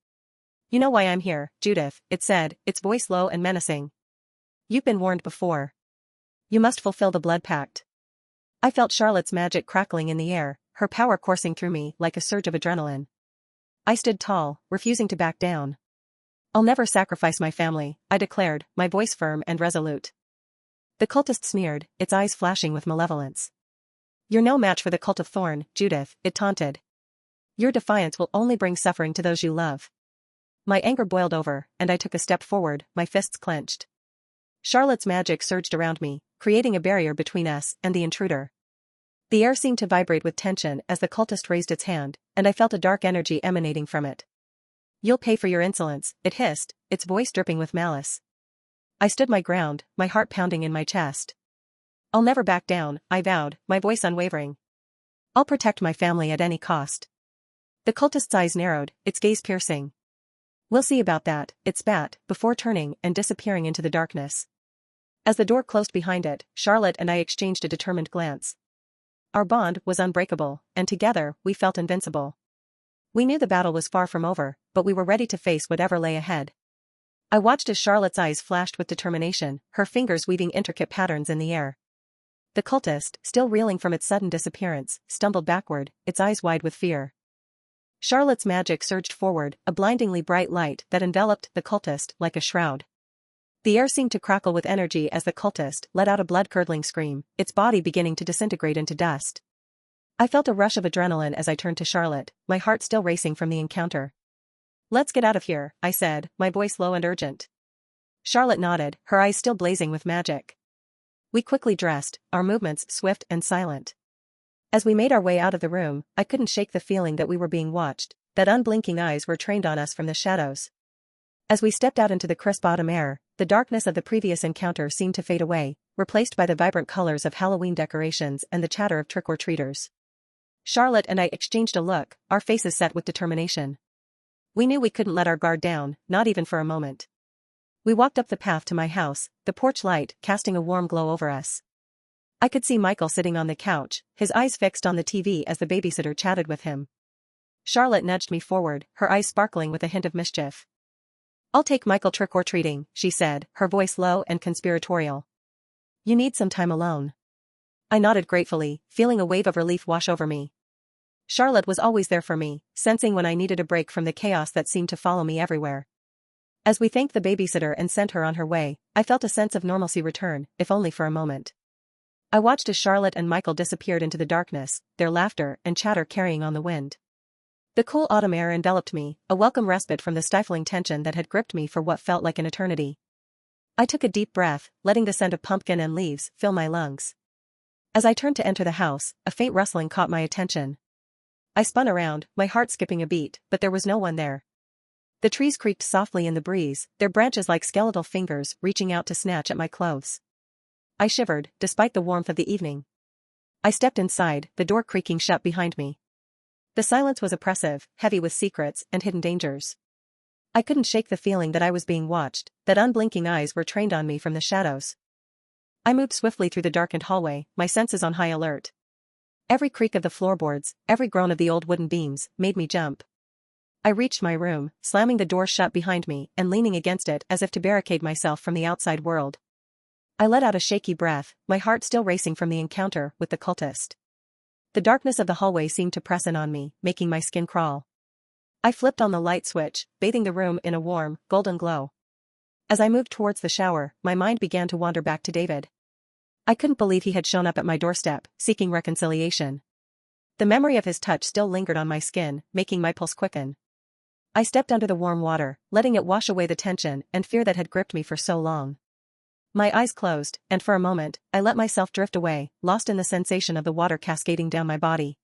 "You know why I'm here, Judith," it said, its voice low and menacing. "You've been warned before. You must fulfill the blood pact." I felt Charlotte's magic crackling in the air, her power coursing through me like a surge of adrenaline. I stood tall, refusing to back down. "I'll never sacrifice my family," I declared, my voice firm and resolute. The cultist sneered, its eyes flashing with malevolence. "You're no match for the cult of Thorn, Judith," it taunted. "Your defiance will only bring suffering to those you love." My anger boiled over, and I took a step forward, my fists clenched. Charlotte's magic surged around me, creating a barrier between us and the intruder. The air seemed to vibrate with tension as the cultist raised its hand, and I felt a dark energy emanating from it. "You'll pay for your insolence," it hissed, its voice dripping with malice. I stood my ground, my heart pounding in my chest. "I'll never back down," I vowed, my voice unwavering. "I'll protect my family at any cost." The cultist's eyes narrowed, its gaze piercing. "We'll see about that," it spat, before turning and disappearing into the darkness. As the door closed behind it, Charlotte and I exchanged a determined glance. Our bond was unbreakable, and together, we felt invincible. We knew the battle was far from over, but we were ready to face whatever lay ahead. I watched as Charlotte's eyes flashed with determination, her fingers weaving intricate patterns in the air. The cultist, still reeling from its sudden disappearance, stumbled backward, its eyes wide with fear. Charlotte's magic surged forward, a blindingly bright light that enveloped the cultist like a shroud. The air seemed to crackle with energy as the cultist let out a blood-curdling scream, its body beginning to disintegrate into dust. I felt a rush of adrenaline as I turned to Charlotte, my heart still racing from the encounter. "Let's get out of here," I said, my voice low and urgent. Charlotte nodded, her eyes still blazing with magic. We quickly dressed, our movements swift and silent. As we made our way out of the room, I couldn't shake the feeling that we were being watched, that unblinking eyes were trained on us from the shadows. As we stepped out into the crisp autumn air, the darkness of the previous encounter seemed to fade away, replaced by the vibrant colors of Halloween decorations and the chatter of trick-or-treaters. Charlotte and I exchanged a look, our faces set with determination. We knew we couldn't let our guard down, not even for a moment. We walked up the path to my house, the porch light casting a warm glow over us. I could see Michael sitting on the couch, his eyes fixed on the TV as the babysitter chatted with him. Charlotte nudged me forward, her eyes sparkling with a hint of mischief. "I'll take Michael trick-or-treating," she said, her voice low and conspiratorial. "You need some time alone." I nodded gratefully, feeling a wave of relief wash over me. Charlotte was always there for me, sensing when I needed a break from the chaos that seemed to follow me everywhere. As we thanked the babysitter and sent her on her way, I felt a sense of normalcy return, if only for a moment. I watched as Charlotte and Michael disappeared into the darkness, their laughter and chatter carrying on the wind. The cool autumn air enveloped me, a welcome respite from the stifling tension that had gripped me for what felt like an eternity. I took a deep breath, letting the scent of pumpkin and leaves fill my lungs. As I turned to enter the house, a faint rustling caught my attention. I spun around, my heart skipping a beat, but there was no one there. The trees creaked softly in the breeze, their branches like skeletal fingers reaching out to snatch at my clothes. I shivered, despite the warmth of the evening. I stepped inside, the door creaking shut behind me. The silence was oppressive, heavy with secrets and hidden dangers. I couldn't shake the feeling that I was being watched, that unblinking eyes were trained on me from the shadows. I moved swiftly through the darkened hallway, my senses on high alert. Every creak of the floorboards, every groan of the old wooden beams, made me jump. I reached my room, slamming the door shut behind me and leaning against it as if to barricade myself from the outside world. I let out a shaky breath, my heart still racing from the encounter with the cultist. The darkness of the hallway seemed to press in on me, making my skin crawl. I flipped on the light switch, bathing the room in a warm, golden glow. As I moved towards the shower, my mind began to wander back to David. I couldn't believe he had shown up at my doorstep, seeking reconciliation. The memory of his touch still lingered on my skin, making my pulse quicken. I stepped under the warm water, letting it wash away the tension and fear that had gripped me for so long. My eyes closed, and for a moment, I let myself drift away, lost in the sensation of the water cascading down my body.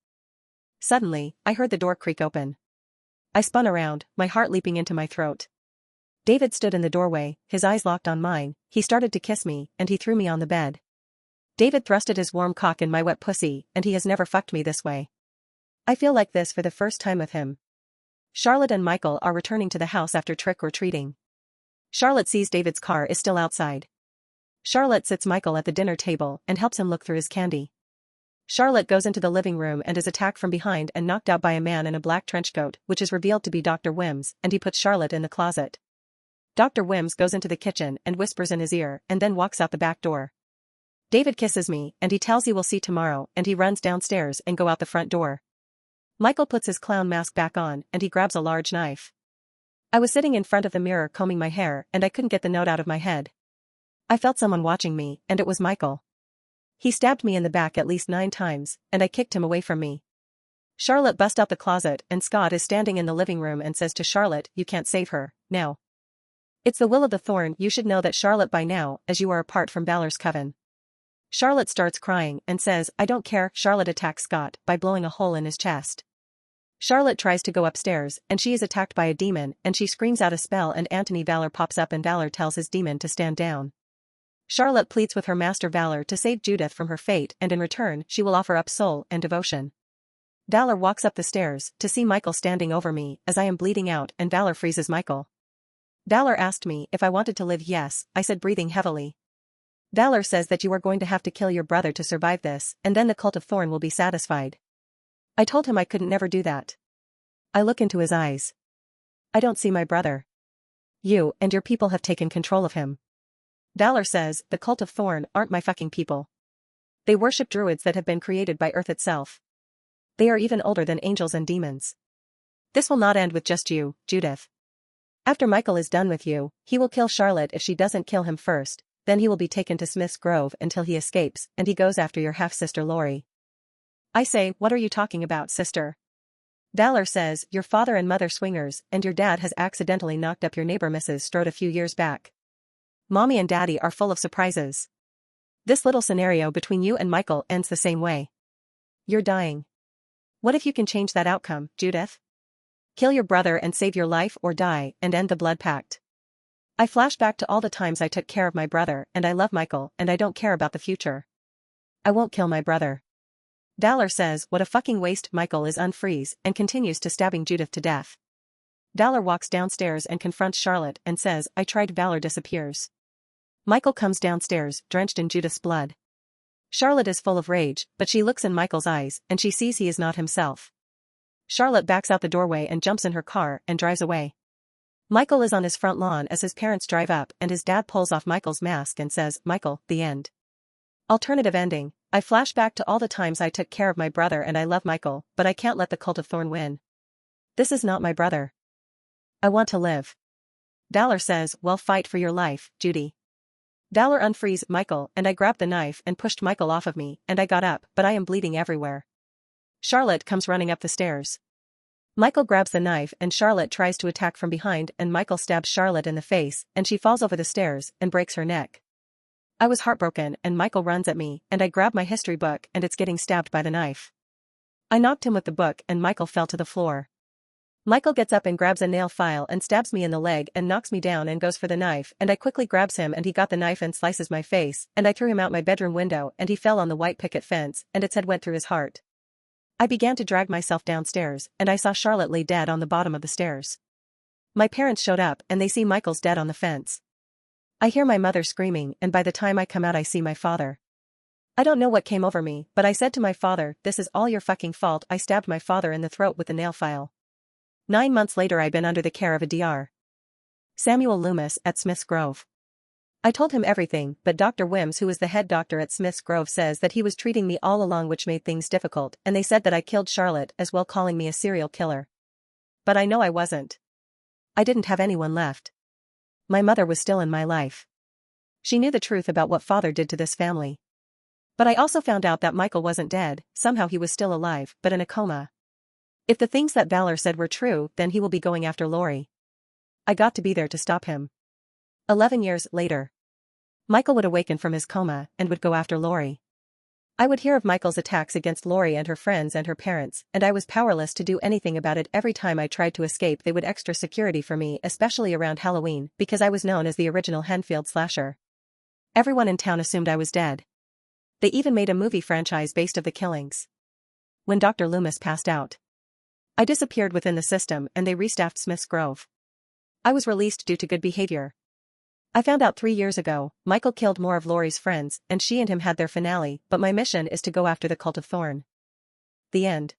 Suddenly, I heard the door creak open. I spun around, my heart leaping into my throat. David stood in the doorway, his eyes locked on mine. He started to kiss me, and he threw me on the bed. David thrusted his warm cock in my wet pussy, and he has never fucked me this way. I feel like this for the first time with him. Charlotte and Michael are returning to the house after trick-or-treating. Charlotte sees David's car is still outside. Charlotte sits Michael at the dinner table and helps him look through his candy. Charlotte goes into the living room and is attacked from behind and knocked out by a man in a black trench coat, which is revealed to be Dr. Wims, and he puts Charlotte in the closet. Dr. Wims goes into the kitchen and whispers in his ear and then walks out the back door. David kisses me, and he tells he will see tomorrow, and he runs downstairs and go out the front door. Michael puts his clown mask back on, and he grabs a large knife. I was sitting in front of the mirror combing my hair, and I couldn't get the note out of my head. I felt someone watching me, and it was Michael. He stabbed me in the back at least 9 times, and I kicked him away from me. Charlotte busts out the closet, and Scott is standing in the living room and says to Charlotte, "You can't save her, now. It's the will of the thorn. You should know that, Charlotte, by now, as you are apart from Balor's coven." Charlotte starts crying and says, "I don't care." Charlotte attacks Scott by blowing a hole in his chest. Charlotte tries to go upstairs, and she is attacked by a demon, and she screams out a spell, and Anthony Valor pops up, and Valor tells his demon to stand down. Charlotte pleads with her master Valor to save Judith from her fate, and in return, she will offer up soul and devotion. Valor walks up the stairs to see Michael standing over me as I am bleeding out, and Valor freezes Michael. Valor asked me if I wanted to live. Yes, I said, breathing heavily. Valor says that you are going to have to kill your brother to survive this, and then the cult of Thorn will be satisfied. I told him I couldn't never do that. I look into his eyes. I don't see my brother. You and your people have taken control of him. Valor says, the cult of Thorn aren't my fucking people. They worship druids that have been created by Earth itself. They are even older than angels and demons. This will not end with just you, Judith. After Michael is done with you, he will kill Charlotte if she doesn't kill him first. Then he will be taken to Smith's Grove until he escapes, and he goes after your half-sister Lori. I say, what are you talking about, sister? Valor says, your father and mother swingers, and your dad has accidentally knocked up your neighbor Mrs. Strode a few years back. Mommy and Daddy are full of surprises. This little scenario between you and Michael ends the same way. You're dying. What if you can change that outcome, Judith? Kill your brother and save your life, or die and end the blood pact. I flash back to all the times I took care of my brother, and I love Michael, and I don't care about the future. I won't kill my brother. Valor says, what a fucking waste. Michael is unfreeze and continues to stabbing Judith to death. Valor walks downstairs and confronts Charlotte and says, I tried. Valor disappears. Michael comes downstairs, drenched in Judith's blood. Charlotte is full of rage, but she looks in Michael's eyes, and she sees he is not himself. Charlotte backs out the doorway and jumps in her car and drives away. Michael is on his front lawn as his parents drive up, and his dad pulls off Michael's mask and says, Michael, the end. Alternative ending. I flash back to all the times I took care of my brother, and I love Michael, but I can't let the cult of Thorn win. This is not my brother. I want to live. Valor says, well, fight for your life, Judy. Valor unfrees Michael, and I grabbed the knife and pushed Michael off of me, and I got up, but I am bleeding everywhere. Charlotte comes running up the stairs. Michael grabs the knife, and Charlotte tries to attack from behind, and Michael stabs Charlotte in the face, and she falls over the stairs and breaks her neck. I was heartbroken, and Michael runs at me, and I grab my history book, and it's getting stabbed by the knife. I knocked him with the book, and Michael fell to the floor. Michael gets up and grabs a nail file and stabs me in the leg and knocks me down and goes for the knife, and I quickly grabs him, and he got the knife and slices my face, and I threw him out my bedroom window, and he fell on the white picket fence, and its head went through his heart. I began to drag myself downstairs, and I saw Charlotte lay dead on the bottom of the stairs. My parents showed up, and they see Michael's dead on the fence. I hear my mother screaming, and by the time I come out I see my father. I don't know what came over me, but I said to my father, this is all your fucking fault. I stabbed my father in the throat with the nail file. 9 months later I'd been under the care of a Dr. Samuel Loomis at Smith's Grove. I told him everything, but Dr. Wims, who is the head doctor at Smith's Grove, says that he was treating me all along, which made things difficult, and they said that I killed Charlotte as well, calling me a serial killer. But I know I wasn't. I didn't have anyone left. My mother was still in my life. She knew the truth about what father did to this family. But I also found out that Michael wasn't dead, somehow he was still alive, but in a coma. If the things that Valor said were true, then he will be going after Lori. I got to be there to stop him. 11 years later. Michael would awaken from his coma and would go after Lori. I would hear of Michael's attacks against Lori and her friends and her parents, and I was powerless to do anything about it. Every time I tried to escape, they would extra security for me, especially around Halloween, because I was known as the original Henfield slasher. Everyone in town assumed I was dead. They even made a movie franchise based of the killings. When Dr. Loomis passed out, I disappeared within the system and they restaffed Smith's Grove. I was released due to good behavior. I found out 3 years ago, Michael killed more of Lori's friends and she and him had their finale, but my mission is to go after the Cult of Thorn. The end.